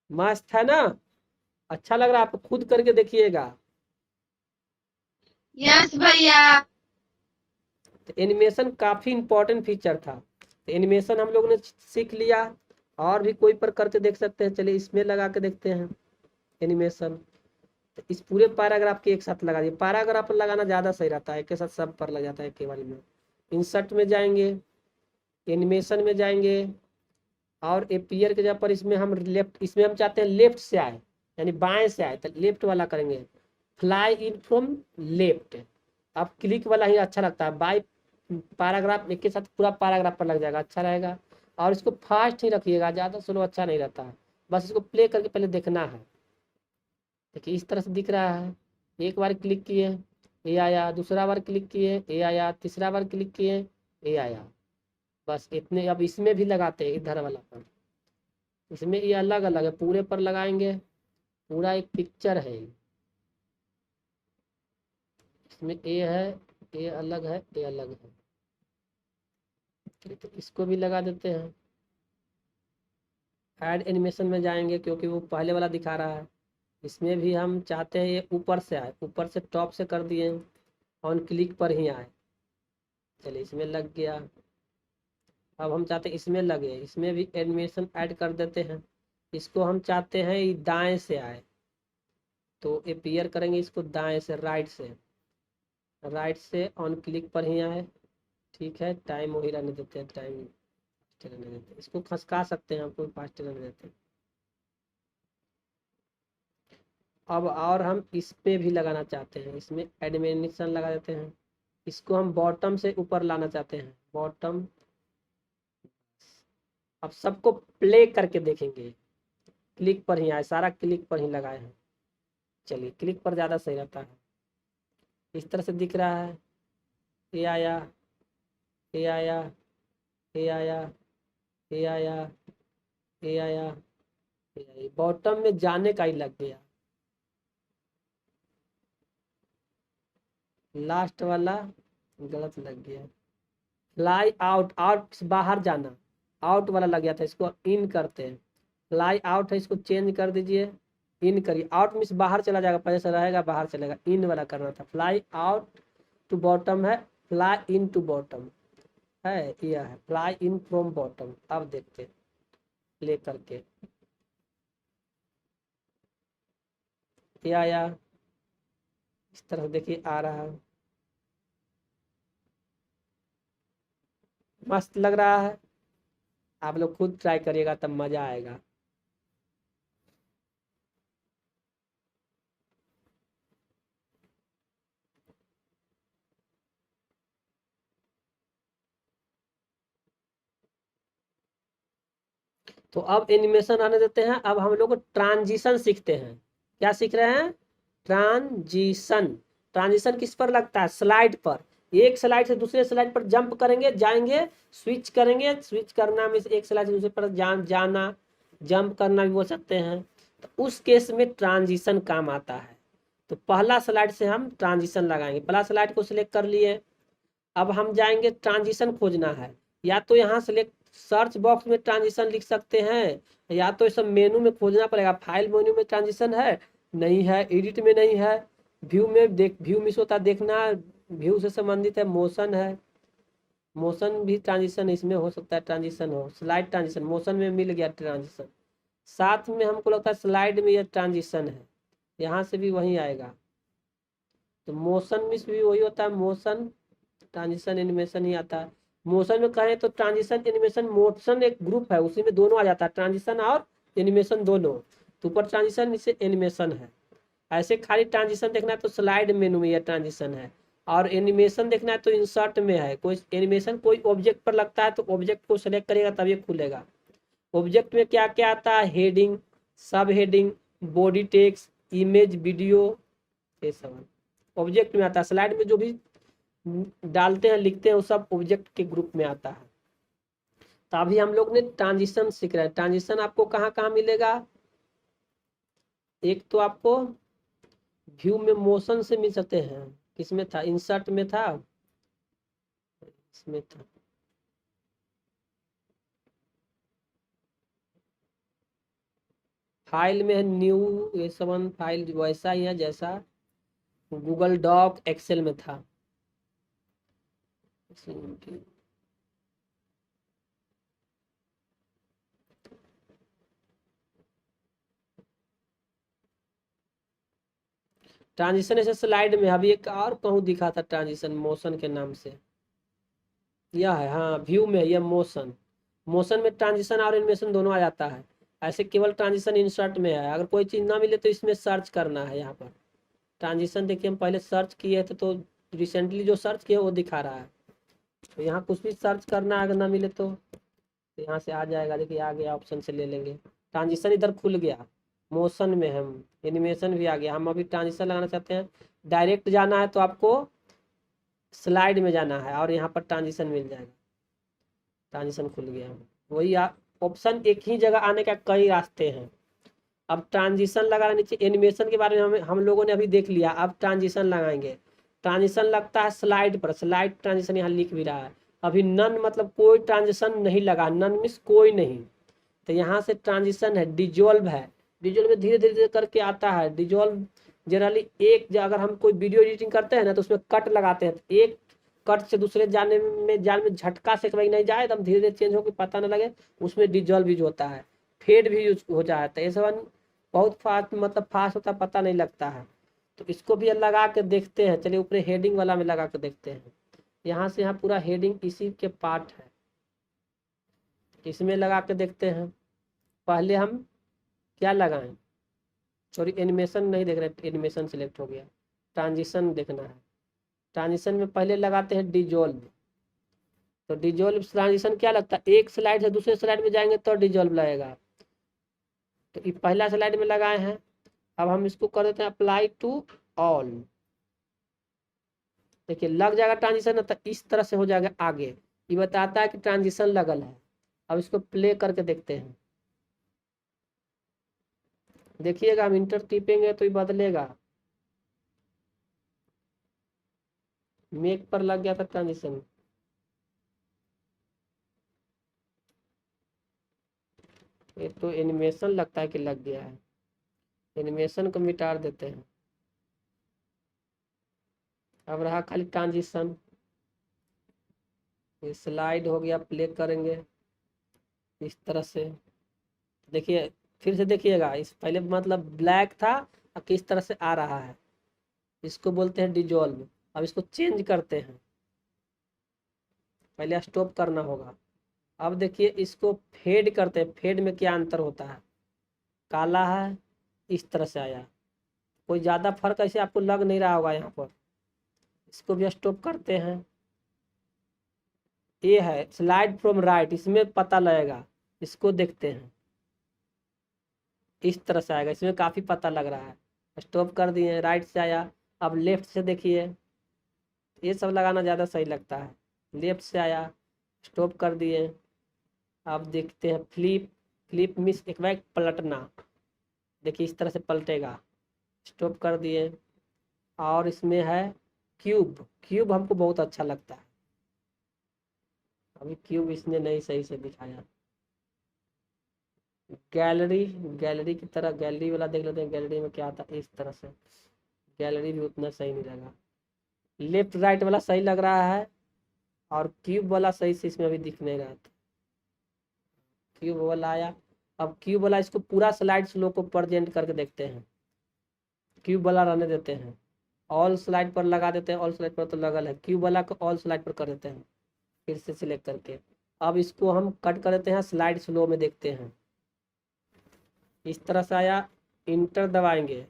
मस्त है ना? अच्छा लग रहा है? आप खुद करके देखिएगा। यस भैया। तो एनिमेशन काफी इंपॉर्टेंट फीचर था। तो एनिमेशन हम लोगों ने सीख लिया, और भी कोई पर करके देख सकते हैं। चलिए इसमें लगा के देखते हैं एनिमेशन। तो इस पूरे पैराग्राफ के एक साथ लगा दिए, पैराग्राफ पर लगाना ज़्यादा सही रहता है, एक के साथ सब पर लग जाता है एक बार में। इंसर्ट में जाएंगे, एनिमेशन में जाएंगे, और एपियर के जगह पर इसमें हम लेफ्ट, इसमें हम चाहते हैं लेफ्ट से आए, यानी बाएं से आए, तो लेफ्ट वाला करेंगे, फ्लाई इन फ्रॉम लेफ्ट। अब क्लिक वाला ही अच्छा लगता है, बाई पैराग्राफ एक के साथ पूरा पैराग्राफ पर लग जाएगा, अच्छा रहेगा। और इसको फास्ट ही रखिएगा, ज़्यादा स्लो अच्छा नहीं रहता है। बस इसको प्ले करके पहले देखना है। देखिए इस तरह से दिख रहा है। एक बार क्लिक किए ये आया, दूसरा बार क्लिक किए ये आया, तीसरा बार क्लिक किए ये आया। बस इतने। अब इसमें भी लगाते हैं इधर वाला पर, इसमें ये अलग अलग है, पूरे पर लगाएंगे, पूरा एक पिक्चर है। इसमें ए है, ये अलग है, ये अलग है। तो इसको भी लगा देते हैं। ऐड एनिमेशन में जाएंगे, क्योंकि वो पहले वाला दिखा रहा है। इसमें भी हम चाहते हैं ये ऊपर से आए, ऊपर से टॉप से कर दिए, ऑन क्लिक पर ही आए। चलिए इसमें लग गया। अब हम चाहते हैं इसमें लगे, इसमें भी एनिमेशन ऐड कर देते हैं। इसको हम चाहते हैं ये दाएं से आए, तो एपियर करेंगे इसको दाएं से, राइट से, राइट से ऑन क्लिक पर ही आए। ठीक है, टाइम वही रहने देते हैं, टाइम रहने देते हैं। इसको खसका सकते हैं, हम कोई फास्ट रहने देते हैं। अब और हम इस पे भी लगाना चाहते हैं, इसमें एनिमेशन लगा देते हैं। इसको हम बॉटम से ऊपर लाना चाहते हैं, बॉटम। अब सबको प्ले करके देखेंगे, क्लिक पर ही आए, सारा क्लिक पर ही लगाए हैं। चलिए क्लिक पर ज़्यादा सही रहता है। इस तरह से दिख रहा है, ये आया, ये आया, ये आया, ये आया, ये आया, ये आया। बॉटम में जाने का ही लग गया, लास्ट वाला गलत लग गया। फ्लाई आउट, आउट से बाहर जाना, आउट वाला लग गया था, इसको इन करते हैं। फ्लाई आउट है, इसको चेंज कर दीजिए, इन करिए, आउट मीन्स बाहर चला जाएगा, पहले से रहेगा बाहर चलेगा, इन वाला करना था। फ्लाई आउट टू बॉटम है, फ्लाई इन टू बॉटम है, यह है फ्लाई इन फ्रॉम बॉटम। अब देखते ले करके या इस तरह देखिए आ रहा है, मस्त लग रहा है। आप लोग खुद ट्राई करिएगा तब मजा आएगा। तो अब एनिमेशन आने देते हैं। अब हम लोग ट्रांजिशन सीखते हैं। क्या सीख रहे हैं? ट्रांजिशन। ट्रांजिशन किस पर लगता है? स्लाइड पर। एक स्लाइड से दूसरे स्लाइड पर जंप करेंगे, जाएंगे, स्विच करेंगे। स्विच करना में एक स्लाइड से दूसरे पर जाना, जंप करना भी बोल सकते हैं। तो उस केस में ट्रांजिशन काम आता है। तो पहला स्लाइड से हम ट्रांजिशन लगाएंगे। पहला स्लाइड को सिलेक्ट कर लिए। अब हम जाएंगे, ट्रांजिशन खोजना है। या तो यहाँ सेलेक्ट सर्च बॉक्स में ट्रांजिशन लिख सकते हैं, या तो सब मेनू में खोजना पड़ेगा। फाइल मेनू में ट्रांजिशन है, नहीं है, एडिट में नहीं है, व्यू में व्यू मिस होता देखना, व्यू से संबंधित है, मोशन है, मोशन भी ट्रांजिशन इसमें हो सकता है, ट्रांजिशन हो, स्लाइड ट्रांजिशन, मोशन में मिल गया ट्रांजिशन। साथ में हमको लगता है स्लाइड में यह ट्रांजिशन है, यहाँ से भी वही आएगा। तो मोशन में भी वही होता है, मोशन ट्रांजिशन एनिमेशन ही आता है। मोशन में कहें तो ट्रांजिशन एनिमेशन मोशन एक ग्रुप है, उसी में दोनों आ जाता है, ट्रांजिशन और एनिमेशन दोनों। तो ऊपर ट्रांजिशन नीचे एनिमेशन है। ऐसे खाली ट्रांजिशन देखना है तो स्लाइड मेनू में यह ट्रांजिशन है, और एनिमेशन देखना है तो इंसर्ट में है। कोई एनिमेशन कोई ऑब्जेक्ट पर लगता है तो ऑब्जेक्ट को सिलेक्ट करेगा तब ये खुलेगा। ऑब्जेक्ट में क्या क्या आता है? हेडिंग, सब heading, body text, image, video, ये सब ऑब्जेक्ट में आता है। स्लाइड में जो भी डालते हैं लिखते हैं वो सब ऑब्जेक्ट के ग्रुप में आता है। तो अभी हम लोग ने ट्रांजिशन सीख रहे हैं। ट्रांजिशन आपको कहाँ कहाँ मिलेगा? एक तो आपको व्यू में मोशन से मिल सकते हैं। किसमें था? इंसर्ट में था, इसमें था, फाइल में है न्यू, ये सब फाइल वैसा ही है जैसा गूगल डॉक एक्सेल में था। ट्रांजिशन ऐसे स्लाइड में अभी एक और कहूँ दिखा था ट्रांजिशन मोशन के नाम से, यह है, हाँ व्यू में यह मोशन। मोशन में ट्रांजिशन और एनिमेशन दोनों आ जाता है। ऐसे केवल ट्रांजिशन इंसर्ट में है। अगर कोई चीज़ ना मिले तो इसमें सर्च करना है। यहाँ पर ट्रांजिशन देखिए हम पहले सर्च किए थे तो रिसेंटली जो सर्च किए वो दिखा रहा है। तो यहाँ कुछ भी सर्च करना है, अगर ना मिले तो यहाँ से आ जाएगा। देखिए आ गया, ऑप्शन से ले लेंगे। ट्रांजिशन इधर खुल गया, मोशन में हम एनिमेशन भी आ गया। हम अभी ट्रांजिशन लगाना चाहते हैं, डायरेक्ट जाना है तो आपको स्लाइड में जाना है और यहाँ पर ट्रांजिशन मिल जाएगा। ट्रांजिशन खुल गया, वही ऑप्शन एक ही जगह आने का कई रास्ते हैं। अब ट्रांजिशन लगाना, नीचे एनिमेशन के बारे में हम लोगों ने अभी देख लिया। अब ट्रांजिशन लगाएंगे। ट्रांजिशन लगता है स्लाइड पर, स्लाइड ट्रांजिशन यहाँ लिख भी रहा है। अभी नन मतलब कोई ट्रांजिशन नहीं लगा, नन मीन्स कोई नहीं। तो यहाँ से ट्रांजिशन है, डिजोल्व है। डिजोल्व में धीरे धीरे करके आता है। डिजोल्व जनरली एक, अगर हम कोई वीडियो एडिटिंग करते हैं ना तो उसमें कट लगाते हैं, तो एक कट से दूसरे जाल में झटका से कहीं नहीं जाए, एकदम धीरे धीरे चेंज होकर पता ना लगे, उसमें डिजोल्व यूज होता है। फेड भी यूज हो जाता है। ये सब बहुत फास्ट, मतलब फास्ट होता, पता नहीं लगता है। तो इसको भी लगा के देखते हैं। चलिए ऊपर हेडिंग वाला में लगा के देखते हैं। यहाँ से यहाँ पूरा हेडिंग इसी के पार्ट है, इसमें लगा के देखते हैं। पहले हम क्या लगाएं? सॉरी एनिमेशन नहीं देख रहे, एनिमेशन सिलेक्ट हो गया। ट्रांजिशन देखना है। ट्रांजिशन में पहले लगाते हैं डिजोल्व। तो डिजोल्व ट्रांजिशन क्या लगता है? एक स्लाइड से दूसरे स्लाइड में जाएंगे तो डिजोल्व लगेगा। तो ये पहला स्लाइड में लगाए हैं। अब हम इसको कर देते हैं अप्लाई टू ऑल। देखिए लग जाएगा ट्रांजिशन, तो इस तरह से हो जाएगा आगे। ये बताता है कि ट्रांजिशन लगल है। अब इसको प्ले करके देखते हैं। देखिएगा हम इंटर टिपेंगे तो ये बदलेगा। मेक पर लग गया था ट्रांजिशन। ये तो एनिमेशन लगता है कि लग गया है। एनिमेशन को मिटा देते हैं। अब रहा खाली ट्रांजिशन। ये स्लाइड हो गया, प्ले करेंगे इस तरह से। देखिए फिर से देखिएगा, इस पहले मतलब ब्लैक था, अब किस तरह से आ रहा है। इसको बोलते हैं डिजोल्व। अब इसको चेंज करते हैं, पहले स्टॉप करना होगा। अब देखिए इसको फेड करते हैं। फेड में क्या अंतर होता है, काला है, इस तरह से आया। कोई ज़्यादा फर्क ऐसे आपको लग नहीं रहा होगा यहाँ पर। इसको भी स्टॉप करते हैं। ये है स्लाइड फ्रॉम राइट, इसमें पता लगेगा। इसको देखते हैं, इस तरह से आएगा, इसमें काफ़ी पता लग रहा है। स्टॉप कर दिए, राइट से आया। अब लेफ्ट से देखिए, ये सब लगाना ज़्यादा सही लगता है। लेफ्ट से आया, स्टॉप कर दिए। अब देखते हैं फ्लिप। फ्लिप मिस एक बार पलटना, देखिए इस तरह से पलटेगा। स्टॉप कर दिए। और इसमें है क्यूब। क्यूब हमको बहुत अच्छा लगता है। अभी क्यूब इसने नहीं सही से दिखाया। गैलरी, गैलरी की तरह गैलरी वाला देख लेते हैं। गैलरी में क्या आता है, इस तरह से। गैलरी भी उतना सही नहीं लगा। लेफ्ट राइट वाला सही लग रहा है, और क्यूब वाला सही से इसमें अभी दिख नहीं रहा था। क्यूब वाला आया। अब क्यूब वाला इसको पूरा स्लाइड स्लो को प्रेजेंट करके देखते हैं। क्यूब वाला रहने देते हैं, ऑल स्लाइड पर लगा देते हैं। ऑल स्लाइड पर तो लगल है, क्यूब वाला को ऑल स्लाइड पर कर देते हैं, फिर से सिलेक्ट करके। अब इसको हम कट कर देते हैं, स्लाइड स्लो में देखते हैं। इस तरह से आया, इंटर दबाएंगे।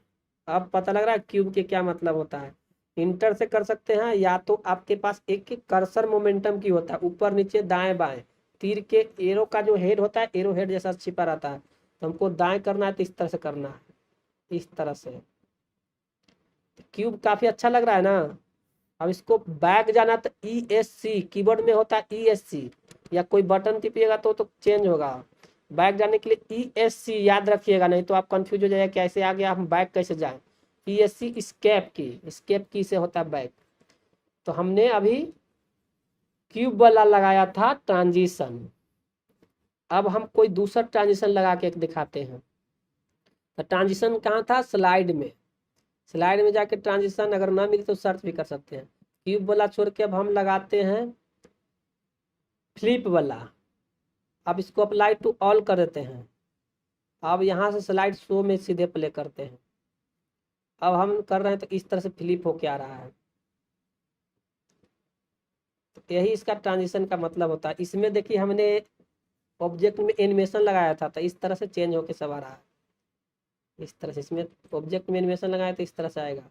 अब पता लग रहा है क्यूब के क्या मतलब होता है। इंटर से कर सकते हैं, या तो आपके पास एक कर्सर मोमेंटम की होता है, ऊपर नीचे दाएं बाएं। तीर के एरो का जो हेड होता है, एरो हेड जैसा छिपा रहता है, तो हमको दाएं करना है तो इस तरह से करना है, इस तरह से। क्यूब काफी अच्छा लग रहा है ना। अब इसको बैक जाना तो ESC, कीबोर्ड में होता है ESC, या कोई बटन टिपिएगा तो चेंज होगा। बैक जाने के लिए ESC याद रखिएगा, नहीं तो आप कंफ्यूज हो जाएगा कैसे आ गया, हम बैक कैसे जाएं। ESC स्केप की, स्केप की से होता है बैक। तो हमने अभी क्यूब वाला लगाया था ट्रांजिशन। अब हम कोई दूसरा ट्रांजिशन लगा के दिखाते हैं। तो ट्रांजिशन कहाँ था, स्लाइड में। स्लाइड में जाके ट्रांजिशन अगर ना मिले तो सर्च भी कर सकते हैं। क्यूब वाला छोड़ के अब हम लगाते हैं फ्लिप वाला। अब इसको अप्लाई टू ऑल कर देते हैं। अब यहाँ से स्लाइड शो में सीधे प्ले करते हैं। अब हम कर रहे हैं तो इस तरह से फ्लिप होके आ रहा है। तो यही इसका ट्रांजिशन का मतलब होता है। इसमें देखिए हमने ऑब्जेक्ट में एनिमेशन लगाया था, तो इस तरह से चेंज होके सब आ रहा है। इस तरह से इसमें ऑब्जेक्ट में एनिमेशन लगाया तो इस तरह से आएगा।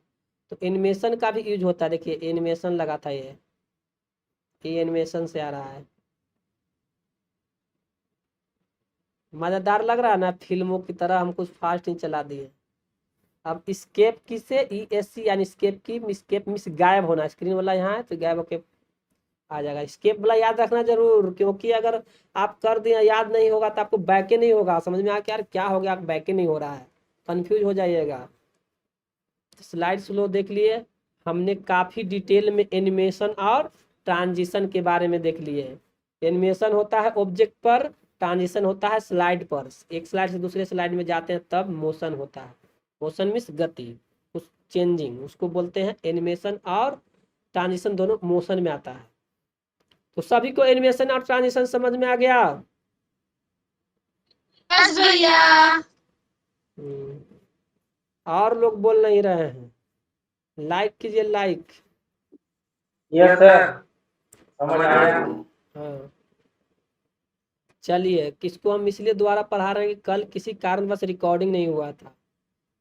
तो एनिमेशन का भी यूज होता है। देखिए एनिमेशन लगा था, ये एनिमेशन से आ रहा है। मज़ेदार लग रहा है ना, फिल्मों की तरह हम कुछ फास्ट ही चला दिए। अब स्केप की से ESC यानी स्केप की, स्केप मिस गायब होना। स्क्रीन वाला यहाँ है तो गायब होके आ जाएगा। स्केप वाला याद रखना जरूर, क्योंकि अगर आप कर दिए याद नहीं होगा तो आपको बैके नहीं होगा। समझ में आ कि यार क्या हो गया, बैके नहीं हो रहा है, कंफ्यूज हो जाइएगा। तो स्लाइड स्लो देख लिए हमने, काफ़ी डिटेल में एनिमेशन और ट्रांजिशन के बारे में देख लिए। एनिमेशन होता है ऑब्जेक्ट पर, ट्रांजिशन होता है स्लाइड पर। एक स्लाइड से दूसरे स्लाइड में जाते हैं तब मोशन होता है। मोशन मीन्स गति, उस चेंजिंग, उसको बोलते हैं एनिमेशन। और ट्रांजिशन दोनों मोशन में आता है। तो सभी को एनिमेशन और ट्रांजिशन समझ में आ गया। यस भैया। और लोग बोल नहीं रहे हैं, लाइक कीजिए, लाइक। यस सर, समझ आया। हाँ चलिए, किसको हम इसलिए दोबारा पढ़ा रहे हैं कि कल किसी कारणवश रिकॉर्डिंग नहीं हुआ था,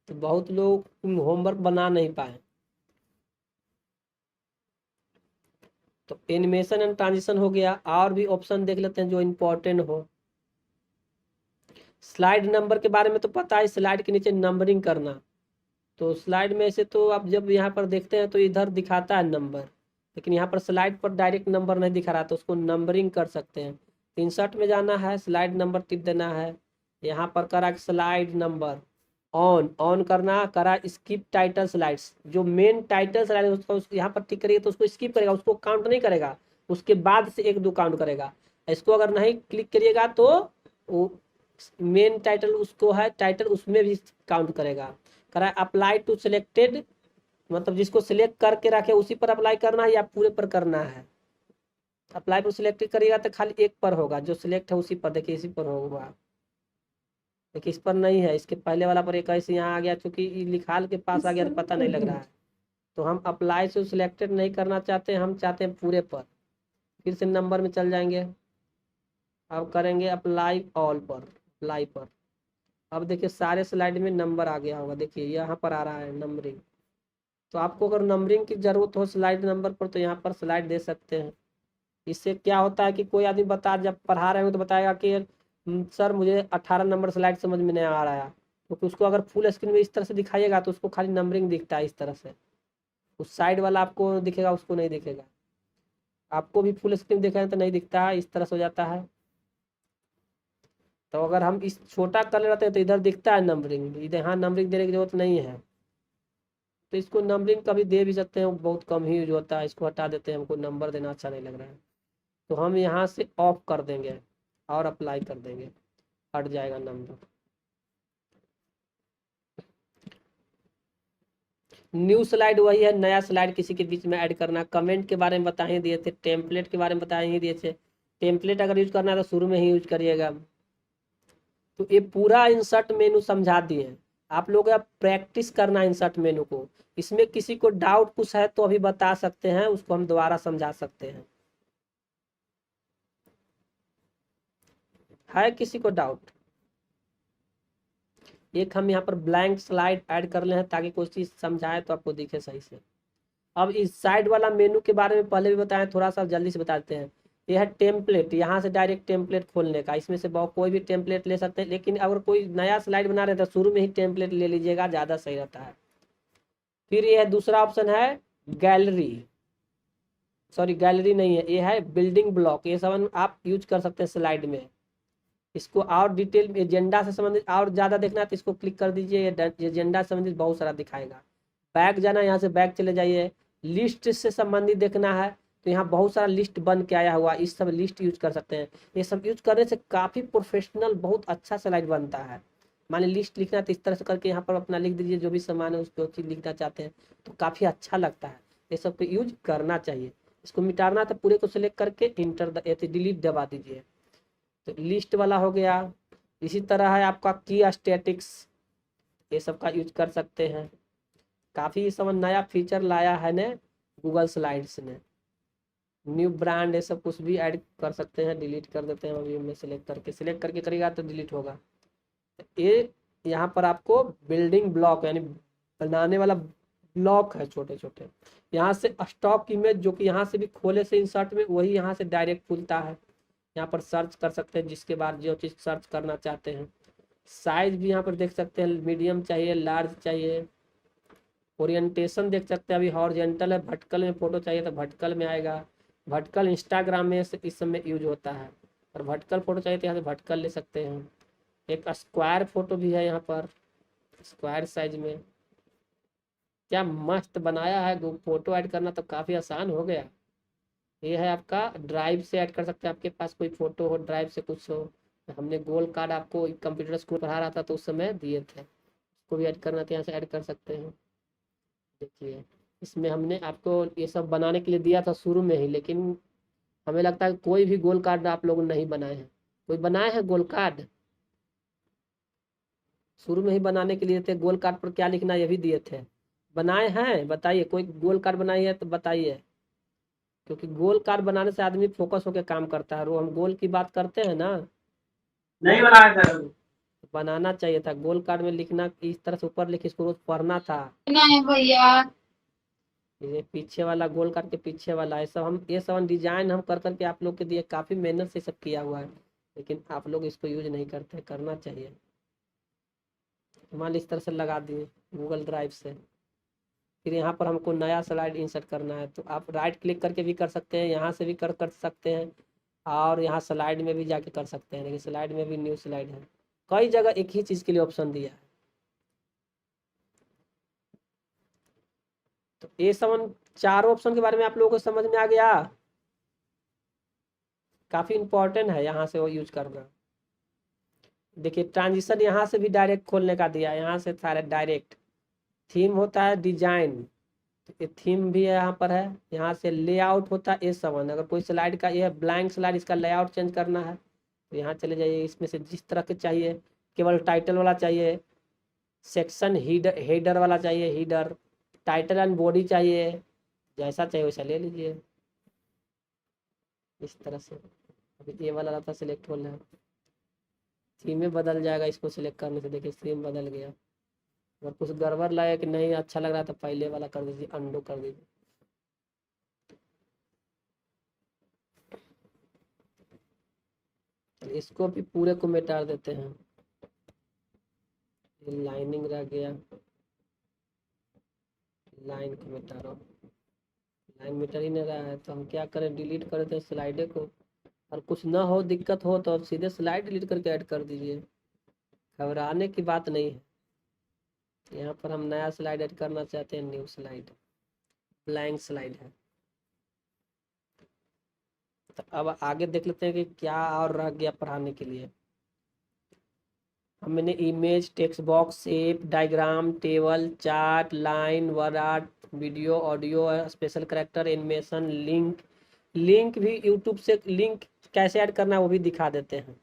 तो बहुत लोग होमवर्क बना नहीं पाए। तो एनिमेशन एंड ट्रांजिशन हो गया, और भी ऑप्शन देख लेते हैं जो इम्पोर्टेंट हो। स्लाइड नंबर के बारे में तो पता है, स्लाइड के नीचे नंबरिंग करना। तो स्लाइड में से तो आप जब यहाँ पर देखते हैं तो इधर दिखाता है नंबर, लेकिन यहाँ पर स्लाइड पर डायरेक्ट नंबर नहीं दिखा रहा, तो उसको नंबरिंग कर सकते हैं। इंसर्ट में जाना है, स्लाइड नंबर टिप देना है। यहाँ पर करा स्लाइड नंबर ऑन, ऑन करना, करा स्किप टाइटल स्लाइड्स। जो मेन टाइटल स्लाइड है उसको यहाँ पर टिक करिए तो उसको स्किप करेगा, उसको काउंट नहीं करेगा, उसके बाद से 1 2 काउंट करेगा। इसको अगर नहीं क्लिक करिएगा तो वो मेन टाइटल उसको है टाइटल, उसमें भी काउंट करेगा। करा अप्लाई टू सिलेक्टेड, मतलब जिसको सिलेक्ट करके रखे उसी पर अप्लाई करना है या पूरे पर करना है। अप्लाई पर सिलेक्ट करिएगा तो खाली एक पर होगा, जो सिलेक्ट है उसी पर, देखिए इसी पर होगा। देखिए इस पर नहीं है, इसके पहले वाला पर एक ऐसे यहाँ आ गया, चूंकि लिखाल के पास आ गया तो पता नहीं लग रहा है। तो हम अप्लाई से सिलेक्टेड नहीं करना चाहते हैं, हम चाहते हैं पूरे पर। फिर से नंबर में चल जाएंगे, अब करेंगे अप्लाई ऑल पर, अप्लाई पर। अब देखिए सारे स्लाइड में नंबर आ गया होगा, देखिए यहाँ पर आ रहा है नंबरिंग। तो आपको अगर नंबरिंग की जरूरत हो स्लाइड नंबर पर तो यहाँ पर स्लाइड दे सकते हैं। इससे क्या होता है कि कोई आदमी जब पढ़ा रहे हो तो बताएगा कि सर मुझे 18 नंबर स्लाइड समझ में नहीं आ रहा है, क्योंकि उसको अगर फुल स्क्रीन में इस तरह से दिखाइएगा तो उसको खाली नंबरिंग दिखता है इस तरह से, उस साइड वाला आपको दिखेगा, उसको नहीं दिखेगा। आपको भी फुल स्क्रीन दिखाएं तो नहीं दिखता है, इस तरह से हो जाता है। तो अगर हम इस छोटा कर लेते हैं तो इधर दिखता है नंबरिंग, इधर यहाँ नंबरिंग देने की जरूरत नहीं है। तो इसको नंबरिंग कभी दे भी सकते हैं, बहुत कम ही यूज होता है, इसको हटा देते हैं, हमको नंबर देना अच्छा नहीं लग रहा है। तो हम यहाँ से ऑफ कर देंगे और अप्लाई कर देंगे, हट जाएगा नंबर। न्यू स्लाइड वही है, नया स्लाइड किसी के बीच में ऐड करना। कमेंट के बारे में बता ही दिए थे, टेम्पलेट के बारे में बता ही दिए थे। टेम्पलेट अगर यूज करना है तो शुरू में ही यूज करिएगा। तो ये पूरा इंसर्ट मेनू समझा दिए आप लोग, अब प्रैक्टिस करना इंसर्ट मेनू को। इसमें किसी को डाउट कुछ है तो अभी बता सकते हैं, उसको हम दोबारा समझा सकते हैं। है किसी को डाउट? एक हम यहाँ पर ब्लैंक स्लाइड ऐड कर ले हैं ताकि कोई चीज समझाए तो आपको दिखे सही से। अब इस साइड वाला मेनू के बारे में पहले भी बताएं, थोड़ा सा जल्दी से बता देते हैं। यह है टेम्पलेट, यहाँ से डायरेक्ट टेम्पलेट खोलने का, इसमें से कोई भी टेम्पलेट ले सकते हैं, लेकिन अगर कोई नया स्लाइड बना रहे तो शुरू में ही टेम्पलेट ले लीजिएगा, ज़्यादा सही रहता है। फिर यह दूसरा ऑप्शन है गैलरी, सॉरी गैलरी नहीं है, ये है बिल्डिंग ब्लॉक। ये सब आप यूज कर सकते हैं स्लाइड में। इसको और डिटेल एजेंडा से संबंधित और ज़्यादा देखना है तो इसको क्लिक कर दीजिए, एजेंडा से संबंधित बहुत सारा दिखाएगा। बैक जाना, यहाँ से बैक चले जाइए। लिस्ट से संबंधित देखना है तो यहाँ बहुत सारा लिस्ट बन के आया हुआ, इस सब लिस्ट यूज कर सकते हैं। ये सब यूज करने से काफ़ी प्रोफेशनल, बहुत अच्छा स्लाइड बनता है। मान ली लिस्ट लिखना है तो इस तरह से करके यहाँ पर अपना लिख दीजिए, जो भी सामान है उसको चीज़ लिखना चाहते हैं तो काफ़ी अच्छा लगता है। ये सब को यूज करना चाहिए। इसको मिटाना तो पूरे को सिलेक्ट करके इंटर डिलीट दबा दीजिए। तो लिस्ट वाला हो गया। इसी तरह है आपका की स्टैटिक्स, ये सब का यूज कर सकते हैं। काफ़ी सब नया फीचर लाया है ने गूगल स्लाइड्स ने। न्यू ब्रांड ये सब कुछ भी ऐड कर सकते हैं, डिलीट कर देते हैं अभी में, सिलेक्ट करके करेगा तो डिलीट होगा। ये यहाँ पर आपको बिल्डिंग ब्लॉक यानी बनाने वाला ब्लॉक है छोटे छोटे। यहाँ से स्टॉक इमेज, जो कि यहाँ से भी खोले से इंसर्ट में, वही यहाँ से डायरेक्ट खुलता है। यहाँ पर सर्च कर सकते हैं जिसके बाद जो चीज़ सर्च करना चाहते हैं। साइज भी यहाँ पर देख सकते हैं, मीडियम चाहिए, लार्ज चाहिए। ओरिएंटेशन देख सकते हैं, अभी हॉरिजॉन्टल है, वर्टिकल में फोटो चाहिए तो वर्टिकल में आएगा। वर्टिकल इंस्टाग्राम में इस समय यूज होता है, और वर्टिकल फोटो चाहिए तो यहाँ से वर्टिकल ले सकते हैं। एक स्क्वायर फोटो भी है यहाँ पर, स्क्वायर साइज में। क्या मस्त बनाया है, फोटो ऐड करना तो काफ़ी आसान हो गया। ये है आपका ड्राइव से ऐड कर सकते हैं, आपके पास कोई फोटो हो, ड्राइव से कुछ हो। हमने गोल कार्ड आपको कंप्यूटर स्कूल पढ़ा रहा था तो उस समय दिए थे, उसको भी ऐड करना तो यहाँ से ऐड कर सकते हैं। देखिए इसमें हमने आपको ये सब बनाने के लिए दिया था शुरू में ही, लेकिन हमें लगता है कोई भी गोल कार्ड आप लोगों ने नहीं बनाए हैं। कोई बनाए हैं गोल कार्ड? शुरू में ही बनाने के लिए थे, गोल कार्ड पर क्या लिखना ये भी दिए थे। बनाए हैं? बताइए, कोई गोल कार्ड बनाई है तो बताइए, क्योंकि गोल कार्ड बनाने से आदमी फोकस होकर काम करता है। वो हम गोल की बात करते हैं ना, नहीं बनाया था अभी। बनाना चाहिए था। गोल कार्ड में लिखना इस तरह से ऊपर लिख, इसको रोज पढ़ना था। नहीं भैया, ये पीछे वाला गोल कार्ड के पीछे वाला है सब, हम ये सब डिजाइन हम कर करके आप लोग के दिए, काफी मेहनत से सब किया हुआ है, लेकिन आप लोग इसको यूज नहीं करते। करना चाहिए। मान ली इस तरह से लगा दिए गूगल ड्राइव से। फिर यहाँ पर हमको नया स्लाइड इंसर्ट करना है तो आप राइट क्लिक करके भी कर सकते हैं, यहाँ से भी कर सकते हैं, और यहाँ स्लाइड में भी जाके कर सकते हैं। लेकिन स्लाइड में भी न्यू स्लाइड है, कई जगह एक ही चीज़ के लिए ऑप्शन दिया है। तो ये सब चारों ऑप्शन के बारे में आप लोगों को समझ में आ गया। काफ़ी इंपॉर्टेंट है यहाँ से वो यूज करना। देखिए ट्रांजिशन यहाँ से भी डायरेक्ट खोलने का दिया है, यहाँ से सारे डायरेक्ट थीम होता है डिजाइन, ये थीम भी यहाँ पर है। यहाँ से लेआउट होता है A7, अगर कोई स्लाइड का ये ब्लैंक स्लाइड इसका लेआउट चेंज करना है तो यहाँ चले जाइए, इसमें से जिस तरह के चाहिए, केवल टाइटल वाला चाहिए, सेक्शन हेडर वाला चाहिए, हीडर, टाइटल एंड बॉडी चाहिए, जैसा चाहिए वैसा ले लीजिए इस तरह से। अभी ये वाला रहता सिलेक्ट होना है, थीम में बदल जाएगा इसको सिलेक्ट करने से। देखिए थीम बदल गया। अगर कुछ गड़बड़ लगे कि नहीं अच्छा लग रहा तो पहले वाला कर दीजिए, अंडू कर दीजिए। इसको भी पूरे को मिटा देते हैं, लाइनिंग रह गया, लाइन को मिटा रहा हूँ, लाइन मिटा ही नहीं रहा है तो हम क्या करें, डिलीट कर दें स्लाइडे को। और कुछ ना हो, दिक्कत हो तो सीधे स्लाइड डिलीट करके ऐड कर दीजिए, घबराने की बात नहीं है। यहाँ पर हम नया स्लाइड ऐड करना चाहते हैं, न्यू स्लाइड, ब्लैंक स्लाइड है। तो अब आगे देख लेते हैं कि क्या और रह गया पढ़ाने के लिए। हमने image, text box, shape, diagram, table, chart, line, word art, video, audio, special character, animation, link. Link भी यूट्यूब से लिंक कैसे ऐड करना है वो भी दिखा देते हैं।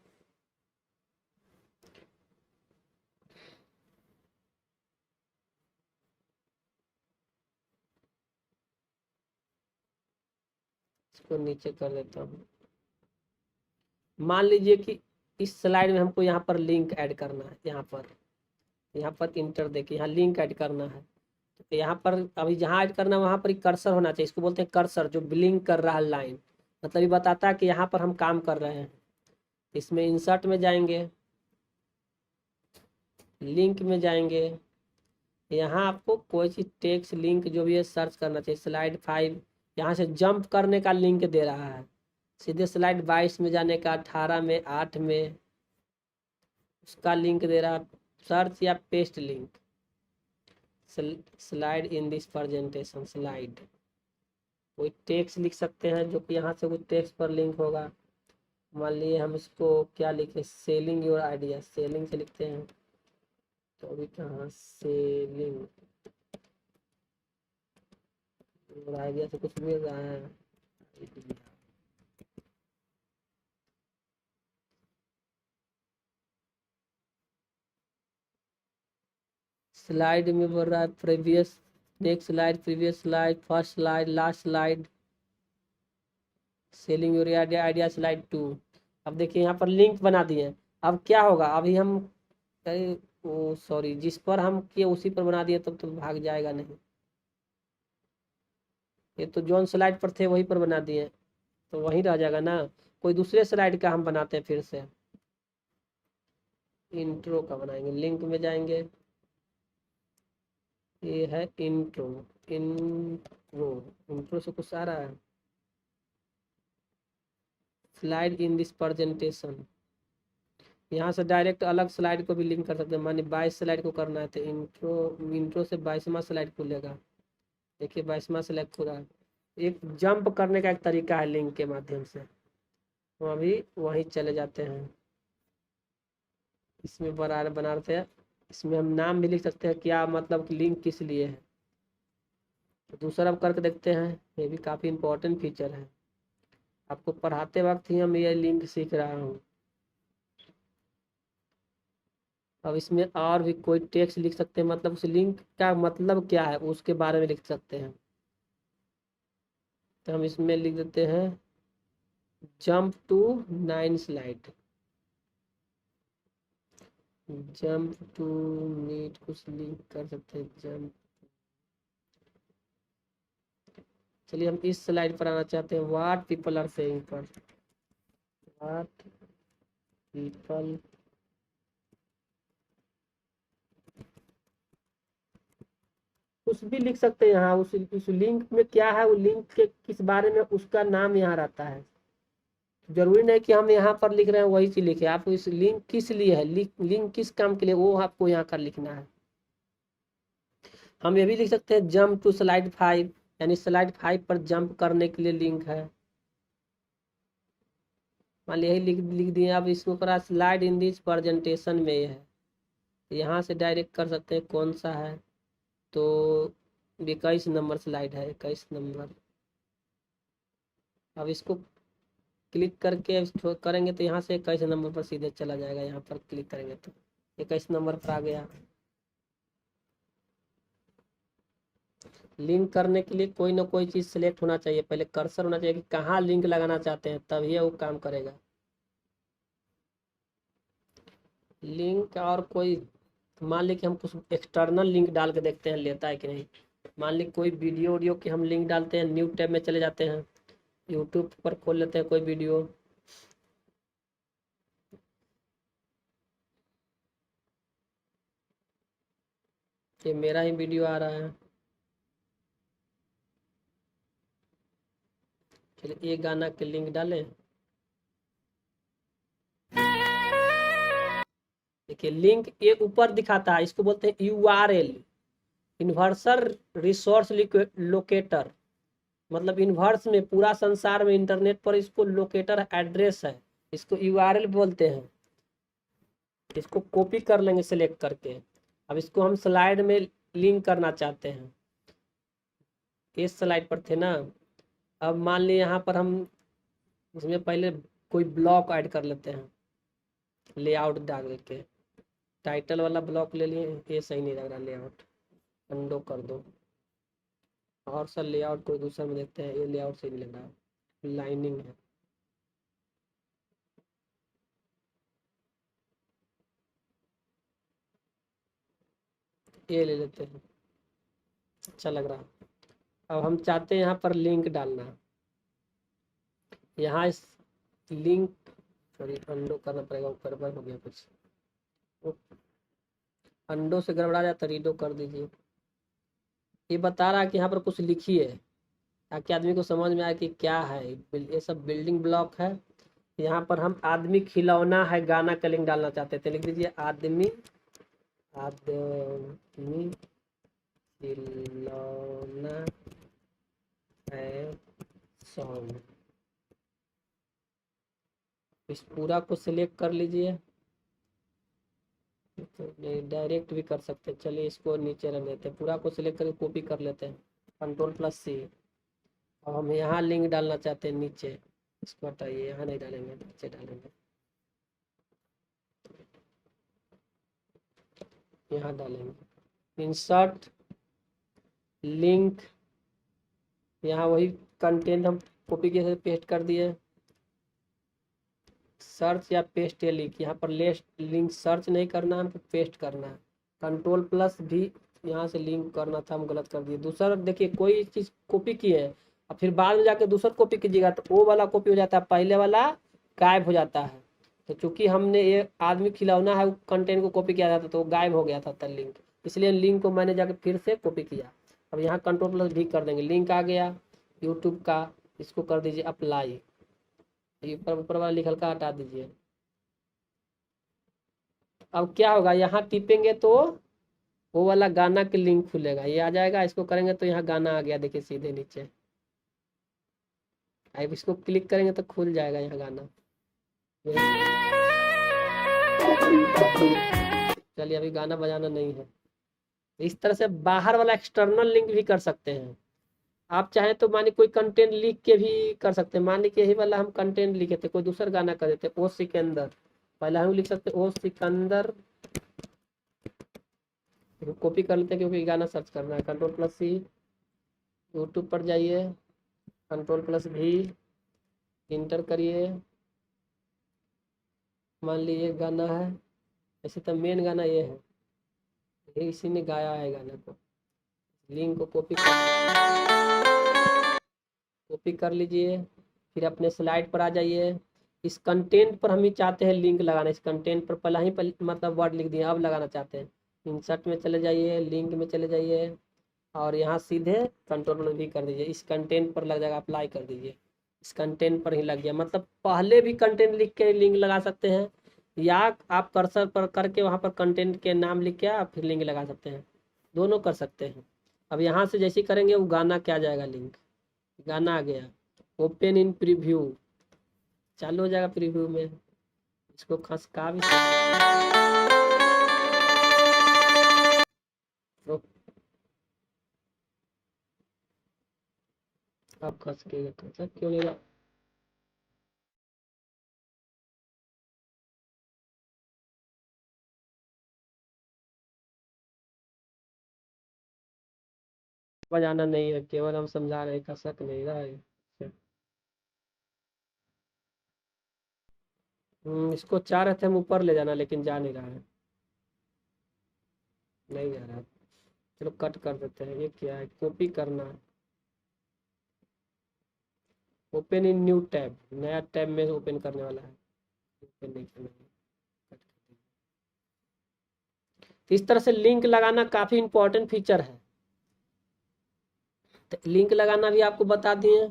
इसको नीचे कर देता हूँ। मान लीजिए कि इस स्लाइड में हमको यहाँ पर लिंक ऐड करना है, यहाँ पर इंटर देखिए, यहाँ लिंक ऐड करना है। तो यहाँ पर अभी जहाँ ऐड करना है वहाँ पर कर्सर होना चाहिए, इसको बोलते हैं कर्सर, जो ब्लिंक कर रहा है लाइन, मतलब ये बताता है कि यहाँ पर हम काम कर रहे हैं। इसमें इंसर्ट में जाएंगे, लिंक में जाएंगे, यहाँ आपको कोई चीज़ टेक्स्ट लिंक जो भी है सर्च करना चाहिए। स्लाइड 5 यहाँ से जंप करने का लिंक दे रहा है, सीधे स्लाइड 22 में जाने का, 18 में, 8 में उसका लिंक दे रहा है। सर्च या paste link, slide in this presentation, slide कोई टेक्स्ट लिख सकते हैं जो कि यहाँ से कोई टेक्स्ट पर लिंक होगा। मान लिए हम इसको क्या लिखे, सेलिंग योर आइडिया, सेलिंग से लिखते हैं। तो अभी कहाँ, सेलिंग योर आइडिया से कुछ मिल रहा है। स्लाइड में बोल रहा है previous, next slide, previous slide, first slide, last slide, selling your idea, idea slide 2। अब देखिए यहाँ पर लिंक बना दिए। अब क्या होगा, अभी हम ओ सॉरी, जिस पर हम किए उसी पर बना दिए, तब तो भाग जाएगा नहीं। ये तो जोन स्लाइड पर थे वहीं पर बना दिए तो वहीं रह जाएगा ना। कोई दूसरे स्लाइड का हम बनाते हैं, फिर से इंट्रो का बनाएंगे, लिंक में जाएंगे, ये है इंट्रो, इंट्रो, इंट्रो से कुछ आ रहा है, स्लाइड इन दिस प्रेजेंटेशन। यहाँ से डायरेक्ट अलग स्लाइड को भी लिंक कर सकते हैं, मानिए 22 स्लाइड को करना है तो इंट्रो से 22वां स्लाइड खुलेगा। देखिए 22वां सेलेक्ट हो रहा है। एक जंप करने का एक तरीका है लिंक के माध्यम से। तो अभी वहीं चले जाते हैं, इसमें बनाते हैं। इसमें हम नाम भी लिख सकते हैं, क्या मतलब कि लिंक किस लिए है। तो दूसरा करके देखते हैं, ये भी काफ़ी इम्पोर्टेंट फीचर है। आपको पढ़ाते वक्त ही हम ये लिंक सीख रहा हूँ। अब इसमें और भी कोई टेक्स्ट लिख सकते हैं, मतलब उस लिंक का मतलब क्या है उसके बारे में लिख सकते हैं। तो हम इसमें लिख देते हैं jump to 9 slide, jump to meet, कुछ लिंक कर सकते हैं जंप। चलिए हम इस स्लाइड पर आना चाहते हैं, व्हाट पीपल आर सेइंग पर, व्हाट पीपल कुछ भी लिख सकते हैं। यहाँ उस लिंक में क्या है, वो लिंक के किस बारे में उसका नाम यहाँ रहता है। जरूरी नहीं कि हम यहाँ पर लिख रहे हैं वही चीज लिखे, आप इस लिंक किस लिए है, लिंक किस काम के लिए, वो आपको यहाँ कर लिखना है। हम ये भी लिख सकते हैं जंप टू स्लाइड 5, यानी स्लाइड 5 पर जंप करने के लिए लिंक है। मान ली यही लिख दिए। अब इसके ऊपर स्लाइड इन दिस प्रेजेंटेशन में है, यहाँ से डायरेक्ट कर सकते हैं कौन सा है, तो 21 नंबर स्लाइड है, 21 नंबर। अब इसको क्लिक करके इसको करेंगे तो यहाँ से 21 नंबर पर सीधे चला जाएगा। यहाँ पर क्लिक करेंगे तो 21 नंबर पर आ गया। लिंक करने के लिए कोई ना कोई चीज़ सिलेक्ट होना चाहिए, पहले कर्सर होना चाहिए कि कहाँ लिंक लगाना चाहते हैं, तभी वो काम करेगा। लिंक और कोई, मान ली कि हम कुछ एक्सटर्नल लिंक डाल के देखते हैं लेता है कि नहीं। मान ली कोई वीडियो वीडियो की हम लिंक डालते हैं, न्यू टैब में चले जाते हैं, यूट्यूब पर खोल लेते हैं कोई वीडियो। ये मेरा ही वीडियो आ रहा है। चलिए एक गाना के लिंक डालें। देखिए लिंक एक ऊपर दिखाता है, इसको बोलते हैं URL, यूनिवर्सल रिसोर्स लोकेटर। मतलब यूनिवर्स में, पूरा संसार में, इंटरनेट पर इसको लोकेटर एड्रेस है, इसको URL बोलते हैं। इसको कॉपी कर लेंगे सिलेक्ट करके। अब इसको हम स्लाइड में लिंक करना चाहते हैं, इस स्लाइड पर थे ना। अब मान ली यहाँ पर हम इसमें पहले कोई ब्लॉक ऐड कर लेते हैं, लेआउट डाल के। टाइटल वाला ब्लॉक ले लिए, ये सही नहीं लग रहा लेआउट, अंडो कर दो। और सर लेआउट कोई दूसरा में देखते हैं, ये लेआउट सही नहीं लग रहा, लाइनिंग है। ये ले लेते हैं, अच्छा लग रहा। अब हम चाहते हैं यहाँ पर लिंक डालना। यहाँ इस लिंक, सॉरी अंडो करना पड़ेगा, ऊपर पर हो गया कुछ, अंडो से गड़बड़ा जाता, रीडो कर दीजिए। ये बता रहा है कि यहाँ पर कुछ लिखिए ताकि आदमी को समझ में आए कि क्या है। ये सब बिल्डिंग ब्लॉक है। यहाँ पर हम आदमी खिलौना है गाना का लिंक डालना चाहते थे, लिख दीजिए आदमी, आदमी खिलौना है सॉन्ग। इस पूरा को सिलेक्ट कर लीजिए, तो डायरेक्ट भी कर सकते हैं। चलिए इसको नीचे रख देते हैं, पूरा को सिलेक्ट करके कॉपी कर लेते हैं, Ctrl+C। अब हम यहाँ लिंक डालना चाहते हैं नीचे, इसको हटाइए, यहाँ नहीं डालेंगे, नीचे डालेंगे। यहाँ डालेंगे इंसर्ट लिंक, यहाँ वही कंटेंट हम कॉपी किए थे पेस्ट कर दिए। सर्च या पेस्ट या लिंक, यहाँ पर लिंक सर्च नहीं करना है, हमको पेस्ट करना है। Ctrl+V, यहाँ से लिंक करना था, हम गलत कर दिए। दूसरा देखिए कोई चीज़ कॉपी की है और फिर बाद में जाके दूसरा कॉपी कीजिएगा तो वो वाला कॉपी हो जाता है, पहले वाला गायब हो जाता है। तो चूंकि हमने ये आदमी खिलौना है कंटेंट को कॉपी किया था तो वो गायब हो गया था लिंक, इसलिए लिंक को मैंने जाके फिर से कॉपी किया। अब यहाँ Ctrl+V कर देंगे, लिंक आ गया यूट्यूब का। इसको कर दीजिए अप्लाई, ऊपर वाला लिखल का हटा दीजिए। अब क्या होगा, यहाँ टिपेंगे तो वो वाला गाना के लिंक खुलेगा, ये आ जाएगा। इसको करेंगे तो यहाँ गाना आ गया, देखिए सीधे नीचे। अब इसको क्लिक करेंगे तो खुल जाएगा यहाँ गाना। चलिए अभी गाना बजाना नहीं है। इस तरह से बाहर वाला एक्सटर्नल लिंक भी कर सकते हैं। आप चाहें तो मानिए कोई कंटेंट लिख के भी कर सकते हैं। मान ली कि यही वाला हम कंटेंट लिखे थे, कोई दूसरा गाना कर देते, ओ सिकंदर, पहले हम लिख सकते ओ सिकंदर, कॉपी कर लेते हैं क्योंकि गाना सर्च करना है। Ctrl+C, यूट्यूब पर जाइए, Ctrl+V, इंटर करिए। मान लीजिए गाना है, ऐसे तो मेन गाना ये है, ये इसी ने गाया है गाना को। लिंक को कॉपी कर लीजिए, फिर अपने स्लाइड पर आ जाइए। इस कंटेंट पर हम ही चाहते हैं लिंक लगाना, इस कंटेंट पर पहला ही मतलब वर्ड लिख दिए, अब लगाना चाहते हैं। इंसर्ट में चले जाइए, लिंक में चले जाइए और यहाँ सीधे Ctrl+V कर दीजिए। इस कंटेंट पर लग जाएगा, अप्लाई कर दीजिए। इस कंटेंट पर ही लग गया। मतलब पहले भी कंटेंट लिख के लिंक लगा सकते हैं, या आप कर्सर पर करके वहाँ पर कंटेंट के नाम लिख के आप फिर लिंक लगा सकते हैं, दोनों कर सकते हैं। अब यहाँ से जैसे करेंगे वो गाना क्या जाएगा, लिंक गाना आ गया। ओपन इन प्रीव्यू, चालू हो जाएगा प्रीव्यू में। इसको खसका भी कस के कस क्यों नहीं रहा? बजाना नहीं है, केवल हम समझा रहे हैं, कसक नहीं रहा है। इसको चाह रहे थे हम ऊपर ले जाना, लेकिन जा नहीं रहा है, नहीं जा रहा है। चलो कट कर देते हैं। ये क्या है? कॉपी करना है। ओपन इन न्यू टैब, नया टैब में ओपन करने वाला है, ओपन नहीं करना है। कट कर दिया। तो इस तरह से लिंक लगाना काफी इंपॉर्टेंट फीचर है। तो लिंक लगाना भी आपको बता दिए।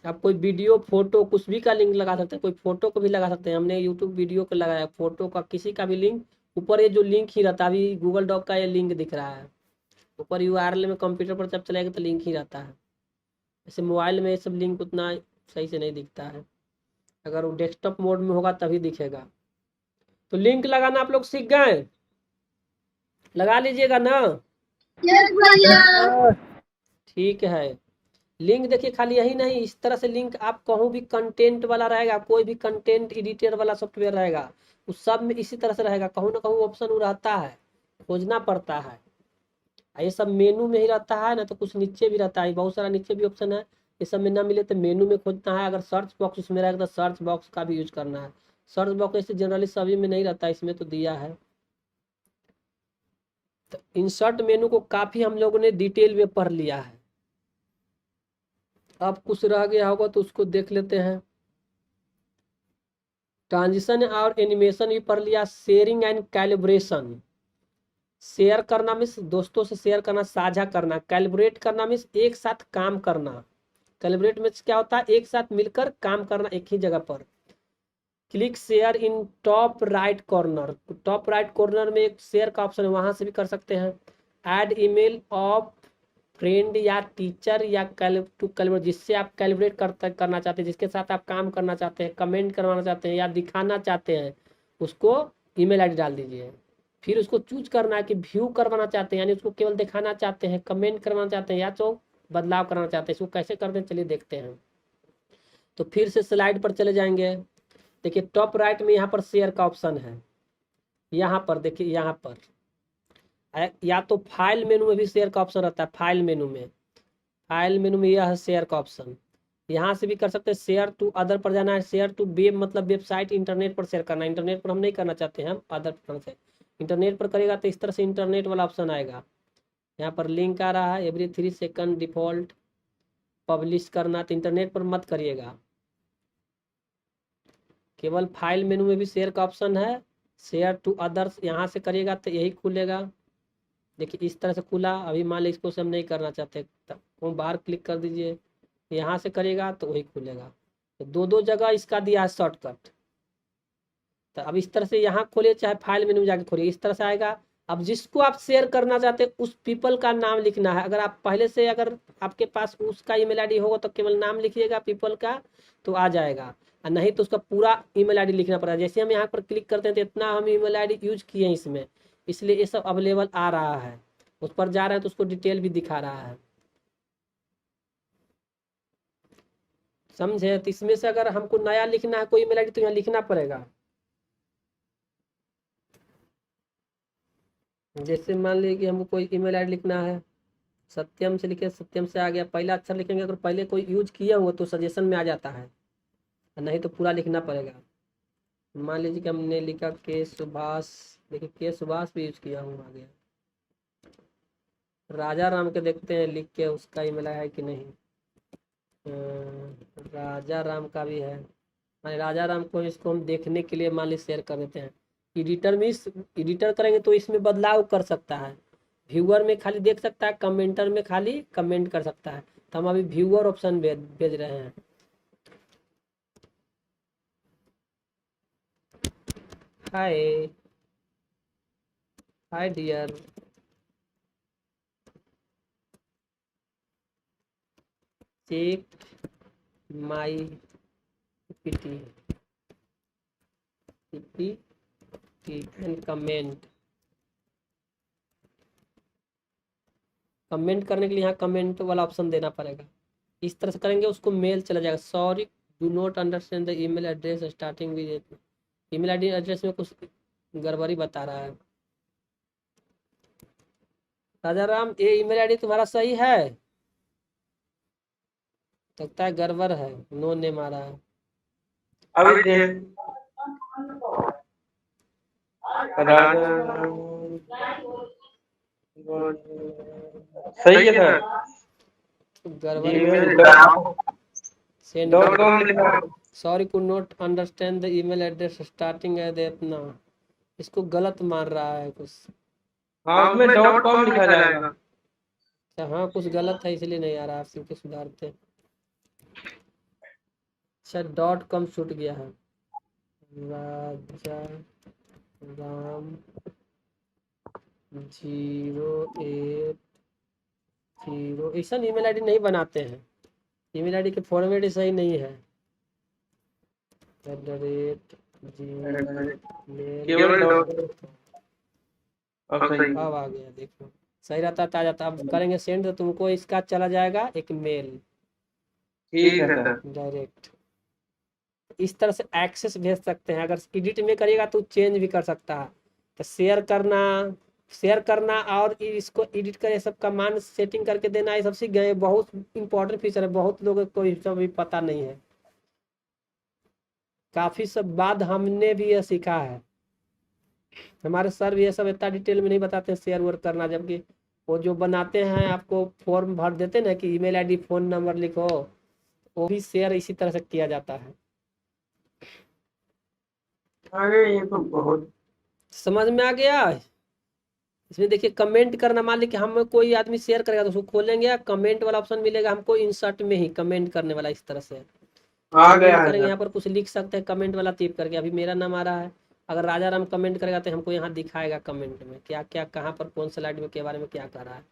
आप कोई वीडियो फोटो कुछ भी का लिंक लगा सकते हैं, कोई फोटो को भी लगा सकते हैं। हमने यूट्यूब वीडियो को लगाया, फोटो का किसी का भी लिंक ऊपर, ये जो लिंक ही रहता है, अभी गूगल डॉक का ये लिंक दिख रहा है ऊपर यूआरएल में, कंप्यूटर पर जब चलेगा तो लिंक ही रहता है। जैसे मोबाइल में ये सब लिंक उतना सही से नहीं दिखता है, अगर वो डेस्कटॉप मोड में होगा तभी दिखेगा। तो लिंक लगाना आप लोग सीख गए, लगा लीजिएगा ना? यस भैया। ठीक है। लिंक देखिए खाली यही नहीं, इस तरह से लिंक आप कहूँ भी कंटेंट वाला रहेगा, कोई भी कंटेंट एडिटर वाला सॉफ्टवेयर रहेगा, उस सब में इसी तरह से रहेगा, कहूँ ना कहूँ ऑप्शन वो रहता है, खोजना पड़ता है। ये सब मेनू में ही रहता है ना, तो कुछ नीचे भी रहता है, बहुत सारा नीचे भी ऑप्शन है। ये सब में ना मिले तो मेनू में खोजना है। अगर सर्च बॉक्स उसमें रहेगा तो सर्च बॉक्स का भी यूज करना है। सर्च बॉक्स ऐसे जनरली सभी में नहीं रहता, इसमें तो दिया है। तो इंसर्ट मेनू को काफी हम लोगों ने डिटेल में पढ़ लिया है। अब कुछ रह गया होगा तो उसको देख लेते हैं। ट्रांजिशन और एनिमेशन भी पढ़ लिया। शेयरिंग एंड कैलिब्रेशन, शेयर करना मीन्स दोस्तों से शेयर करना, साझा करना। कैलिब्रेट करना मीन्स एक साथ काम करना। कैलिब्रेट मीन्स क्या होता है? एक साथ मिलकर काम करना एक ही जगह पर। Click share in top right corner, top right corner में एक शेयर का ऑप्शन है, वहां से भी कर सकते हैं। ऐड ईमेल ऑफ फ्रेंड या टीचर या टू कैलिब्रेट, जिससे आप कैलिब्रेट करना चाहते हैं, जिसके साथ आप काम करना चाहते हैं, कमेंट करवाना चाहते हैं या दिखाना चाहते हैं, उसको ईमेल आईडी डाल दीजिए। फिर उसको चूज करना है कि व्यू करवाना चाहते हैं, यानी उसको केवल दिखाना चाहते हैं, कमेंट करवाना चाहते हैं, या तो बदलाव कराना चाहते हैं। इसको कैसे करते हैं चलिए देखते हैं। तो फिर से स्लाइड पर चले जाएंगे। देखिए टॉप राइट में यहाँ पर शेयर का ऑप्शन है, यहाँ पर देखिए, यहाँ पर या तो फाइल मेनू में भी शेयर का ऑप्शन रहता है। फाइल मेनू में, फाइल मेनू में यह है शेयर का ऑप्शन, यहाँ से भी कर सकते हैं। शेयर टू अदर पर जाना है। शेयर टू वेब मतलब वेबसाइट, इंटरनेट पर शेयर करना। इंटरनेट पर हम नहीं करना चाहते हैं, हम अदर पर से। इंटरनेट पर करेगा तो इस तरह से इंटरनेट वाला ऑप्शन आएगा। यहाँ पर लिंक आ रहा है, एवरी 3 सेकंड डिफॉल्ट पब्लिश करना, तो इंटरनेट पर मत करिएगा। केवल फाइल मेनू में भी शेयर का ऑप्शन है। शेयर टू अदर्स यहाँ से करिएगा तो यही खुलेगा। देखिए इस तरह से खुला। अभी मान लीजिए इसको से हम नहीं करना चाहते तो बाहर क्लिक कर दीजिए, यहाँ से करेगा तो वही खुलेगा। तो दो दो जगह इसका दिया है शॉर्टकट। तो अब इस तरह से यहाँ खोलिए, चाहे फाइल मेनू में जाके खोलिए, इस तरह से आएगा। अब जिसको आप शेयर करना चाहते हैं उस पीपल का नाम लिखना है। अगर आप पहले से, अगर आपके पास उसका ईमेल आईडी होगा तो केवल नाम लिखिएगा पीपल का, तो आ जाएगा। और नहीं तो उसका पूरा ईमेल आईडी लिखना पड़ेगा। जैसे हम यहाँ पर क्लिक करते हैं तो इतना हम ईमेल आईडी यूज किए हैं इसमें, इसलिए ये सब अवेलेबल आ रहा है। उस पर जा रहे हैं तो उसको डिटेल भी दिखा रहा है, समझे? तो इसमें से अगर हमको नया लिखना है कोई ईमेल आईडी तो यहाँ लिखना पड़ेगा। जैसे मान लीजिए कि हमको कोई ईमेल आईडी लिखना है, सत्यम से लिखे, सत्यम से आ गया, पहला अक्षर लिखेंगे। अगर पहले कोई यूज किया हुआ तो सजेशन में आ जाता है, नहीं तो पूरा लिखना पड़ेगा। मान लीजिए कि हमने लिखा के सुभाष, देखिए के सुभाष भी यूज किया हुआ आ गया। राजा राम के देखते हैं लिख के उसका ईमेल आया है कि नहीं। राजा राम का भी है। मान राजा राम को, इसको हम देखने के लिए मान लीजिए शेयर कर देते हैं। एडिटर में, इस एडिटर करेंगे तो इसमें बदलाव कर सकता है। व्यूअर में खाली देख सकता है, कमेंटर में खाली कमेंट कर सकता है। तो हम अभी व्यूअर ऑप्शन भेज रहे हैं। Hi, hi dear, check my PPT and comment. Comment करने के लिए यहाँ कमेंट वाला ऑप्शन देना पड़ेगा। इस तरह से करेंगे उसको मेल चला जाएगा। Sorry do not understand the email address starting with. Email ID address में कुछ गड़बड़ी बता रहा है। राजा राम, ये ईमेल आईडी तुम्हारा सही है? लगता है गड़बड़ है, नो नेम आ रहा है। अभी सही है सर। गड़बड़ send. Sorry could not understand the email address starting है इतना। इसको गलत मान रहा है कुछ। हाँ उसमें .com लिखा जाएगा। अच्छा हाँ कुछ गलत है इसलिए नहीं आ रहा, आप के सुधारते। अच्छा .com छूट गया है। राजा राम 080 ऐसा ईमेल आईडी नहीं बनाते हैं। ईमेल आईडी के फॉर्मेट ही सही नहीं है। अब आ गया, देखो सही रहता आ जाता। अब करेंगे सेंड तो तुमको इसका चला जाएगा एक मेल। ठीक है सर। डायरेक्ट इस तरह से एक्सेस भेज सकते हैं। अगर एडिट में करिएगा तो चेंज भी कर सकता है। तो शेयर करना और इसको एडिट करे सब कमांड सेटिंग करके देना, ये सब सीख गए। बहुत इंपॉर्टेंट फीचर है, बहुत लोगों को ये सब भी पता नहीं है। काफी सब बाद हमने भी ये सीखा है। हमारे सर भी ये सब इतना डिटेल में नहीं बताते हैं शेयर वेयर करना, जबकि वो जो बनाते हैं आपको फॉर्म भर देते ना कि ईमेल आईडी फोन नंबर लिखो, वो भी शेयर इसी तरह से किया जाता है। अरे ये तो बहुत समझ में आ गया। इसमें देखिए कमेंट करना, मान लीजिए कि हम कोई आदमी शेयर करेगा तो उसको खोलेंगे, कमेंट वाला ऑप्शन मिलेगा हमको इंसर्ट में ही कमेंट करने वाला। इस तरह से आ गया करेंगे, है। यहाँ पर कुछ लिख सकते हैं कमेंट वाला टिप करके। अभी मेरा नाम आ रहा है, अगर राजा राम कमेंट करेगा तो हमको यहाँ दिखाएगा कमेंट में क्या क्या कहाँ पर कौन स्लाइड में के बारे में क्या कर रहा है।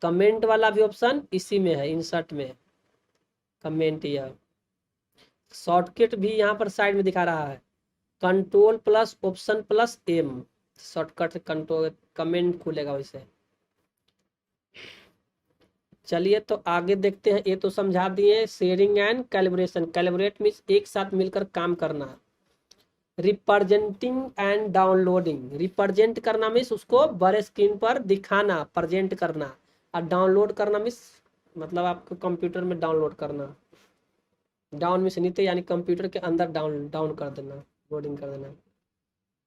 कमेंट वाला भी ऑप्शन इसी में है, इंसर्ट में कमेंट। यह शॉर्टकट भी यहाँ पर साइड में दिखा रहा है, control plus option plus M, shortcut control comment खुलेगा वैसे। चलिए तो आगे देखते हैं। ये तो समझा दिए sharing and calibration. Calibrate means एक साथ मिलकर काम करना। रिप्रेजेंटिंग एंड डाउनलोडिंग, रिप्रेजेंट करना मीन्स उसको बड़े स्क्रीन पर दिखाना, प्रेजेंट करना। और डाउनलोड करना मीन्स मतलब आपको कंप्यूटर में डाउनलोड करना। डाउन मीन्स नीचे यानी कंप्यूटर के अंदर डाउन कर देना, लोडिंग कर देना।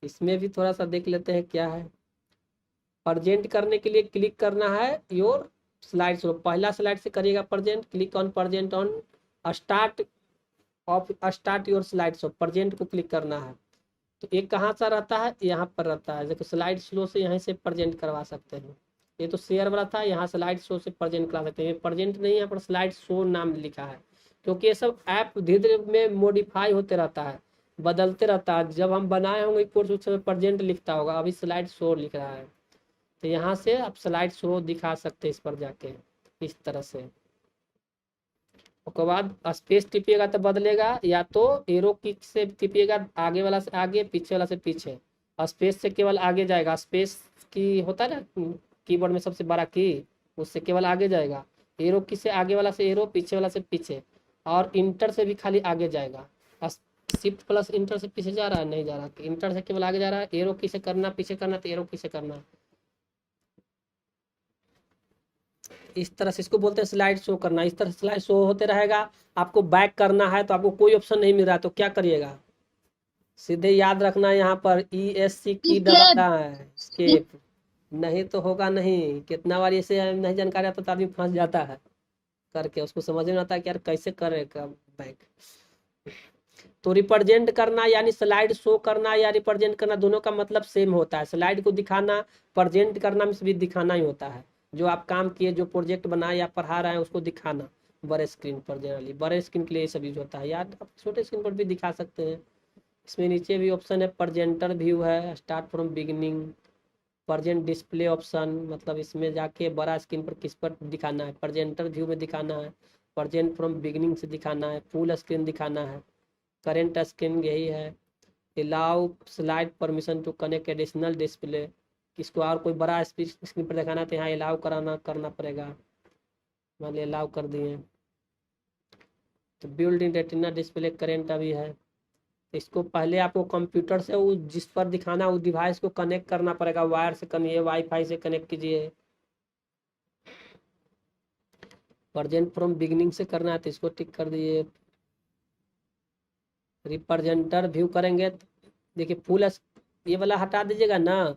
इसमें भी थोड़ा सा देख लेते हैं क्या है। प्रेजेंट करने के लिए क्लिक करना है योर स्लाइड शो। पहला स्लाइड से करिएगा present, click on present on start your slide show. Present को क्लिक करना है तो ये कहाँ सा रहता है, यहाँ पर रहता है। देखो स्लाइड शो से यहीं से प्रेजेंट करवा सकते हैं। ये तो शेयर वाला था, यहाँ स्लाइड शो से प्रेजेंट करा सकते हैं। प्रेजेंट नहीं, यहाँ पर स्लाइड शो नाम लिखा है, क्योंकि ये सब ऐप धीरे धीरे में मॉडिफाई होते रहता है, बदलते रहता है। जब हम बनाए होंगे कोर्स उस समय प्रेजेंट लिखता होगा, अभी स्लाइड शो लिख रहा है। तो यहाँ से आप स्लाइड शो दिखा सकते हैं इस पर जाके इस तरह से। उसके बाद स्पेस टिपिएगा तो बदलेगा, या तो एरो की से टिपिएगा आगे वाला से आगे, पीछे वाला से पीछे। स्पेस से केवल आगे जाएगा, स्पेस की होता है ना कीबोर्ड में सबसे बड़ा की, उससे केवल आगे जाएगा। एरो की से आगे वाला से एरो, पीछे वाला से पीछे। और इंटर से भी खाली आगे जाएगा। शिफ्ट प्लस इंटर से पीछे जा रहा है, नहीं जा रहा, इंटर से केवल आगे जा रहा है। एरो की से करना पीछे करना तो एरो की से करना। इस तरह से इसको बोलते हैं स्लाइड शो करना। इस तरह स्लाइड शो होते रहेगा। आपको बैक करना है तो आपको कोई ऑप्शन नहीं मिल रहा है तो क्या करिएगा, सीधे याद रखना यहाँ पर ESC की दबाना है, एस्केप। नहीं तो होगा नहीं। कितना बार ऐसे नहीं जानकारी आता तो आदमी फंस जाता है करके, उसको समझ में आता है कि यार कैसे करेगा बैक। तो रिप्रेजेंट करना यानी स्लाइड शो करना या रिप्रेजेंट करना, दोनों का मतलब सेम होता है। स्लाइड को दिखाना, प्रेजेंट करना में भी दिखाना ही होता है। जो आप काम किए, जो प्रोजेक्ट बनाए या पढ़ा रहे हैं उसको दिखाना बड़े स्क्रीन पर। जनरली बड़े स्क्रीन के लिए सब यूज होता है, या आप छोटे स्क्रीन पर भी दिखा सकते हैं। इसमें नीचे भी ऑप्शन है, प्रेजेंटर व्यू है, start from beginning, present display option, मतलब इसमें जाके बड़ा स्क्रीन पर किस पर दिखाना है, प्रेजेंटर व्यू में दिखाना है, प्रेजेंट फ्रॉम बिगिनिंग से दिखाना है, फुल स्क्रीन दिखाना है, करेंट स्क्रीन यही है। Allow slide permission to connect additional display, किसको और कोई बड़ा स्क्रीन पर दिखाना है तो यहाँ अलाउ करना पड़ेगा। मान लिया अलाउ कर दिए। तो build in retina display current अभी है। इसको पहले आपको कंप्यूटर से वो जिस पर दिखाना उस डिवाइस को कनेक्ट करना पड़ेगा, वायर से करिए, वाईफाई से कनेक्ट कीजिए। प्रेजेंट फ्रॉम बिगिनिंग से करना है तो इसको टिक कर दिए। रिप्रेजेंटर व्यू करेंगे देखिए फुल ये वाला हटा दीजिएगा ना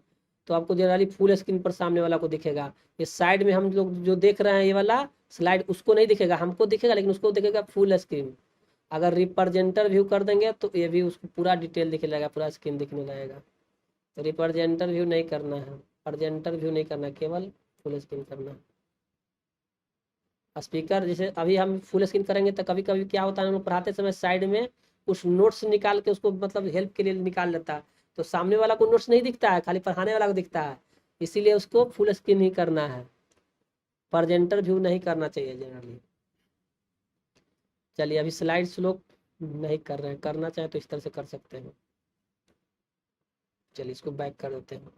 तो आपको जनरली फुल स्क्रीन पर सामने वाला को दिखेगा। ये साइड में हम लोग जो देख रहे हैं ये वाला स्लाइड उसको नहीं दिखेगा, हमको दिखेगा लेकिन उसको दिखेगा फुल स्क्रीन। अगर रिप्रेजेंटर व्यू कर देंगे तो ये भी उसको पूरा डिटेल दिखने लगेगा, पूरा स्क्रीन दिखने लगेगा। तो रिप्रेजेंटर व्यू नहीं करना है, प्रेजेंटर व्यू नहीं करना, केवल फुल स्क्रीन करना है। स्पीकर जैसे अभी हम फुल स्क्रीन करेंगे तो कभी कभी क्या होता है, हम लोग पढ़ाते समय साइड में कुछ नोट्स निकाल के उसको मतलब हेल्प के लिए निकाल लेता है, तो सामने वाला को नोट्स नहीं दिखता है, खाली पढ़ाने वाला को दिखता है, इसीलिए उसको फुल स्क्रीन ही करना है, प्रेजेंटर व्यू नहीं करना चाहिए जनरली। चलिए अभी स्लाइड्स लोग नहीं कर रहे हैं, करना चाहे तो इस तरह से कर सकते हैं। चलिए इसको बैक कर देते हैं।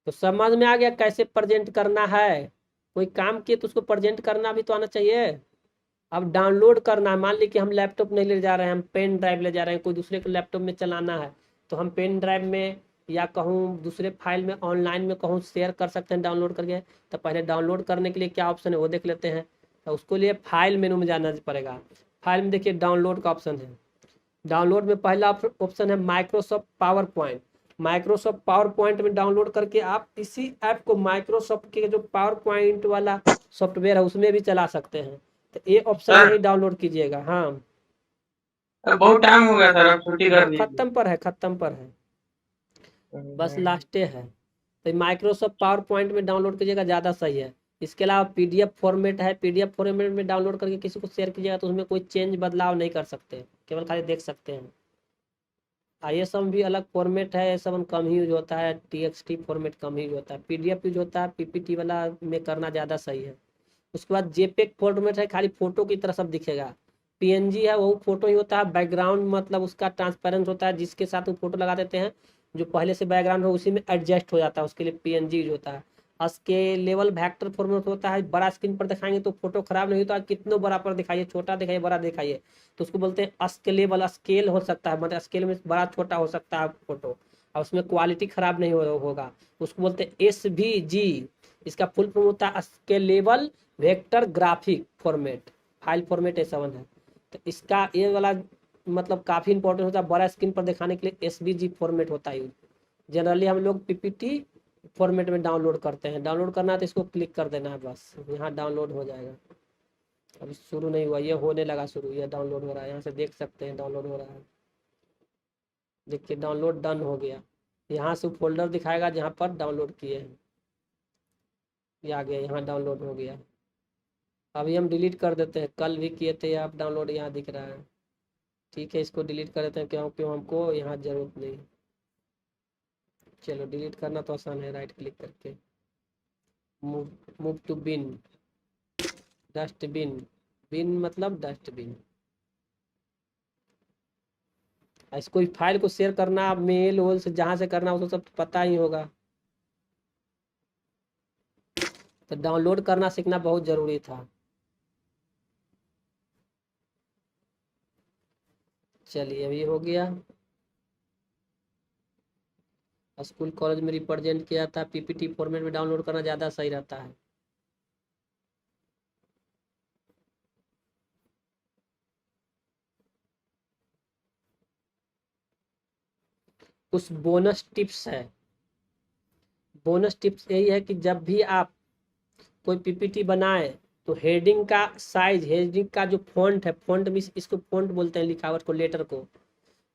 तो समझ में आ गया कैसे प्रेजेंट करना है। कोई काम किए तो उसको प्रेजेंट करना भी तो आना चाहिए। अब डाउनलोड करना है, मान लीजिए कि हम लैपटॉप नहीं ले जा रहे हैं, हम पेन ड्राइव ले जा रहे हैं, कोई दूसरे के लैपटॉप में चलाना है तो हम पेन ड्राइव में या कहूँ दूसरे फाइल में ऑनलाइन में कहूँ शेयर कर सकते हैं डाउनलोड करके। तो पहले डाउनलोड करने के लिए क्या ऑप्शन है वो देख लेते हैं। तो उसको लिए फाइल मेनू में जाना पड़ेगा। फाइल में देखिए डाउनलोड का ऑप्शन है। डाउनलोड में पहला ऑप्शन है Microsoft power point. Microsoft power point में डाउनलोड करके आप इसी ऐप को माइक्रोसॉफ्ट के जो पावर पॉइंट वाला सॉफ्टवेयर है उसमें भी चला सकते हैं। तो ये ऑप्शन में ही डाउनलोड कीजिएगा। हाँ बहुत टाइम हो गया सर, अब छुट्टी कर दीजिए। खत्म पर है बस लास्टे है। तो माइक्रोसॉफ्ट पावर पॉइंट में डाउनलोड कीजिएगा, ज़्यादा सही है। इसके अलावा पीडीएफ फॉर्मेट है, पीडीएफ फॉर्मेट में डाउनलोड करके किसी को शेयर कीजिएगा तो उसमें कोई चेंज बदलाव नहीं कर सकते, केवल खाली देख सकते हैं। ISM भी अलग फॉर्मेट है, ISM कम ही यूज होता है, TXT फॉर्मेट कम ही यूज होता है, PDF यूज होता है, PPT वाला में करना ज़्यादा सही है। उसके बाद JPEG फॉर्मेट है, खाली फोटो की तरह सब दिखेगा। PNG है वो फोटो ही होता है, बैकग्राउंड मतलब उसका ट्रांसपेरेंट होता है, जिसके साथ वो फोटो लगा देते हैं जो पहले से बैकग्राउंड हो उसी में एडजस्ट हो जाता है, उसके लिए PNG यूज होता है। स्केलेबल वेक्टर फॉर्मेट होता है, बड़ा स्क्रीन पर दिखाएंगे तो फोटो खराब नहीं होता, कितनों बड़ा पर दिखाइए, छोटा दिखाइए, बड़ा दिखाइए, तो उसको बोलते हैं स्केलेबल। स्केल हो सकता है, मतलब स्केल में बड़ा छोटा हो सकता है फोटो और उसमें क्वालिटी खराब नहीं होगा, उसको बोलते हैं SVG। इसका फुल फॉर्म होता है scalable vector graphic format, file format A7 है। तो इसका ये वाला मतलब काफ़ी इंपॉर्टेंट होता है, बड़ा स्क्रीन पर दिखाने के लिए SVG फॉर्मेट होता है यूज। जनरली हम लोग PPT फॉर्मेट में डाउनलोड करते हैं। डाउनलोड करना है तो इसको क्लिक कर देना है, बस यहाँ डाउनलोड हो जाएगा। अभी शुरू नहीं हुआ, ये होने लगा शुरू, ये डाउनलोड हो रहा है, यहाँ से देख सकते हैं डाउनलोड हो रहा है। देखिए डाउनलोड डन हो गया, यहाँ से फोल्डर दिखाएगा जहाँ पर डाउनलोड किए हैं, ये आ गया, यहाँ डाउनलोड हो गया। अभी हम डिलीट कर देते हैं, कल भी किए थे आप डाउनलोड, यहाँ दिख रहा है। ठीक है इसको डिलीट कर देते हैं क्योंकि हमको यहाँ ज़रूरत नहीं। चलो डिलीट करना तो आसान है, राइट क्लिक करके मूव टू बिन, डस्टबिन, बिन मतलब डस्टबिन। इसको फाइल को शेयर करना मेल वोल से जहाँ से करना हो तो सब पता ही होगा। तो डाउनलोड करना सीखना बहुत ज़रूरी था। चलिए अभी हो गया। स्कूल कॉलेज में रिप्रेजेंट किया था, PPT फॉर्मेट में डाउनलोड करना ज़्यादा सही रहता है। कुछ बोनस टिप्स है। बोनस टिप्स यही है कि जब भी आप कोई PPT बनाए तो हेडिंग का साइज, हेडिंग का जो फॉन्ट है, फॉन्ट में इसको फॉन्ट बोलते हैं लिखावट को, लेटर को,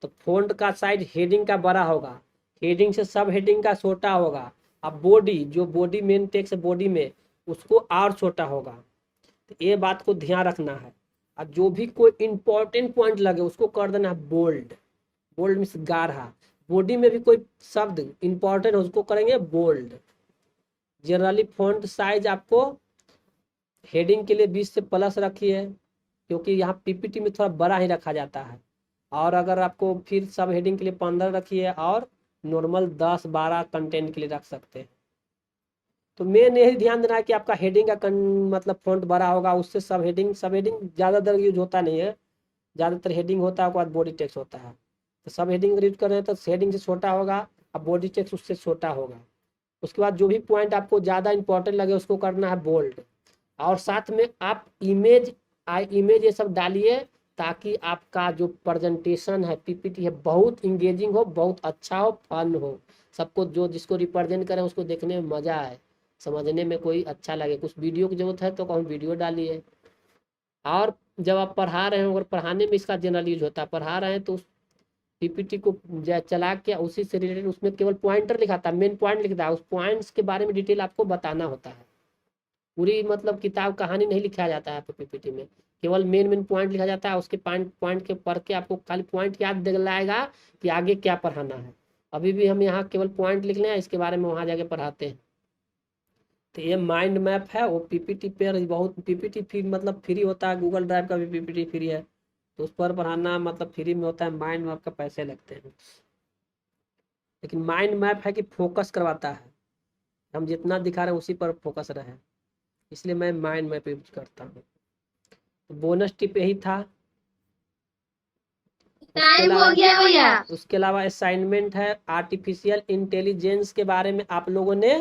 तो फॉन्ट का साइज हेडिंग का बड़ा होगा, हेडिंग से सब हेडिंग का छोटा होगा। अब बॉडी, जो बॉडी मेन टेक्स्ट बॉडी में उसको और छोटा होगा। तो ये बात को ध्यान रखना है। और जो भी कोई इंपॉर्टेंट पॉइंट लगे उसको कर देना है बोल्ड। बोल्ड मीन्स गाढ़ा। बॉडी में भी कोई शब्द इंपॉर्टेंट है उसको करेंगे बोल्ड। जनरली फॉन्ट साइज आपको हेडिंग के लिए 20 से प्लस रखिए, क्योंकि यहाँ PPT में थोड़ा बड़ा ही रखा जाता है। और अगर आपको फिर सब हेडिंग के लिए 15 रखिए और नॉर्मल 10-12 कंटेंट के लिए रख सकते हैं। तो मेन यही ध्यान देना है कि आपका हेडिंग का मतलब फॉन्ट बड़ा होगा, उससे सब हेडिंग ज़्यादातर यूज होता नहीं है, ज़्यादातर हेडिंग होता है, उसके बाद बॉडी टेक्स्ट होता है। तो सब हेडिंग यूज कर रहे हैं तो हेडिंग से छोटा होगा और बॉडी टेक्स्ट उससे छोटा होगा। उसके बाद जो भी पॉइंट आपको ज़्यादा इंपॉर्टेंट लगे उसको करना है बोल्ड, और साथ में आप इमेज ये सब डालिए, ताकि आपका जो प्रेजेंटेशन है, पीपीटी है, बहुत इंगेजिंग हो, बहुत अच्छा हो, फन हो, सबको जो जिसको रिप्रेजेंट करें उसको देखने में मज़ा आए, समझने में कोई अच्छा लगे। कुछ वीडियो की जरूरत है तो कहूँ वीडियो डालिए। और जब आप पढ़ा रहे हो, अगर पढ़ाने में इसका जनरल यूज होता है, पढ़ा रहे हैं तो उस पीपीटी को चला के उसी से रिलेटेड उसमें केवल पॉइंटर लिखाता है, मेन पॉइंट लिखता है, उस पॉइंट्स के बारे में डिटेल आपको बताना होता है। पूरी मतलब किताब कहानी नहीं लिखा जाता है पीपीटी में, केवल मेन पॉइंट लिखा जाता है। उसके पॉइंट के पढ़ के आपको खाली पॉइंट याद दिलाएगा कि आगे क्या पढ़ाना है। अभी भी हम यहाँ केवल पॉइंट लिख लें, इसके बारे में वहाँ जाके पढ़ाते हैं। तो ये माइंड मैप है, वो पीपीटी पे बहुत पीपीटी फ्री मतलब फ्री होता है, गूगल ड्राइव का भी पीपीटी फ्री है, तो उस पर पढ़ाना मतलब फ्री में होता है। माइंड मैप का पैसे लगते हैं, लेकिन माइंड मैप है कि फोकस करवाता है, हम जितना दिखा रहे हैं उसी पर फोकस रहे, इसलिए मैं माइंड मैप यूज करता हूँ। तो बोनस टिप यही था। टाइम हो गया भैया। उसके अलावा असाइनमेंट है, आर्टिफिशियल इंटेलिजेंस के बारे में आप लोगों ने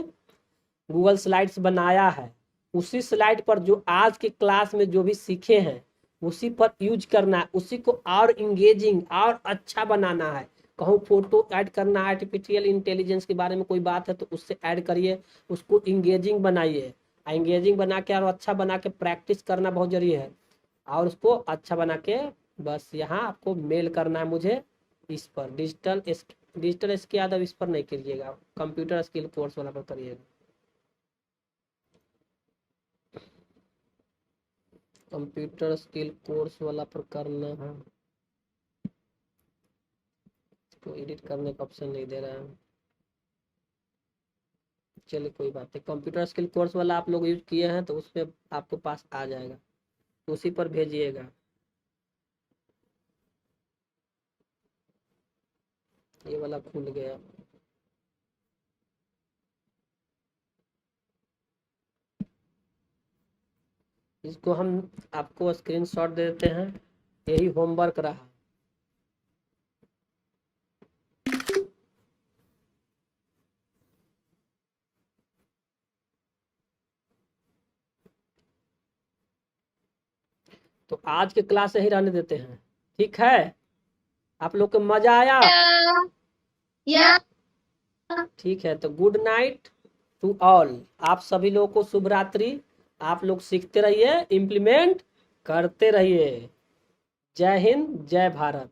गूगल स्लाइड्स बनाया है, उसी स्लाइड पर जो आज के क्लास में जो भी सीखे हैं उसी पर यूज करना है, उसी को और इंगेजिंग और अच्छा बनाना है। कहूँ फोटो ऐड करना है, आर्टिफिशियल इंटेलिजेंस के बारे में कोई बात है तो उससे ऐड करिए, उसको इंगेजिंग बनाइए, इंगेजिंग बना के और अच्छा बना के प्रैक्टिस करना बहुत जरूरी है, और उसको अच्छा बना के बस यहाँ आपको मेल करना है मुझे इस पर डिजिटल इसके यादव इस पर नहीं करिएगा, कंप्यूटर स्किल कोर्स वाला पर करिएगा। कंप्यूटर स्किल कोर्स वाला पर करना है, तो एडिट करने का ऑप्शन नहीं दे रहा है। चलिए कोई बात नहीं, कंप्यूटर स्किल कोर्स वाला आप लोग यूज किए हैं तो उसमें आपको पास आ जाएगा, उसी पर भेजिएगा। ये वाला खुल गया, इसको हम आपको स्क्रीनशॉट दे देते हैं, यही होमवर्क रहा। तो आज के क्लास यही रहने देते हैं, ठीक है? आप लोग को मजा आया? या ठीक है, तो गुड नाइट टू ऑल, आप सभी लोगों को शुभ रात्रि। आप लोग सीखते रहिए, इम्प्लीमेंट करते रहिए। जय हिंद, जय भारत।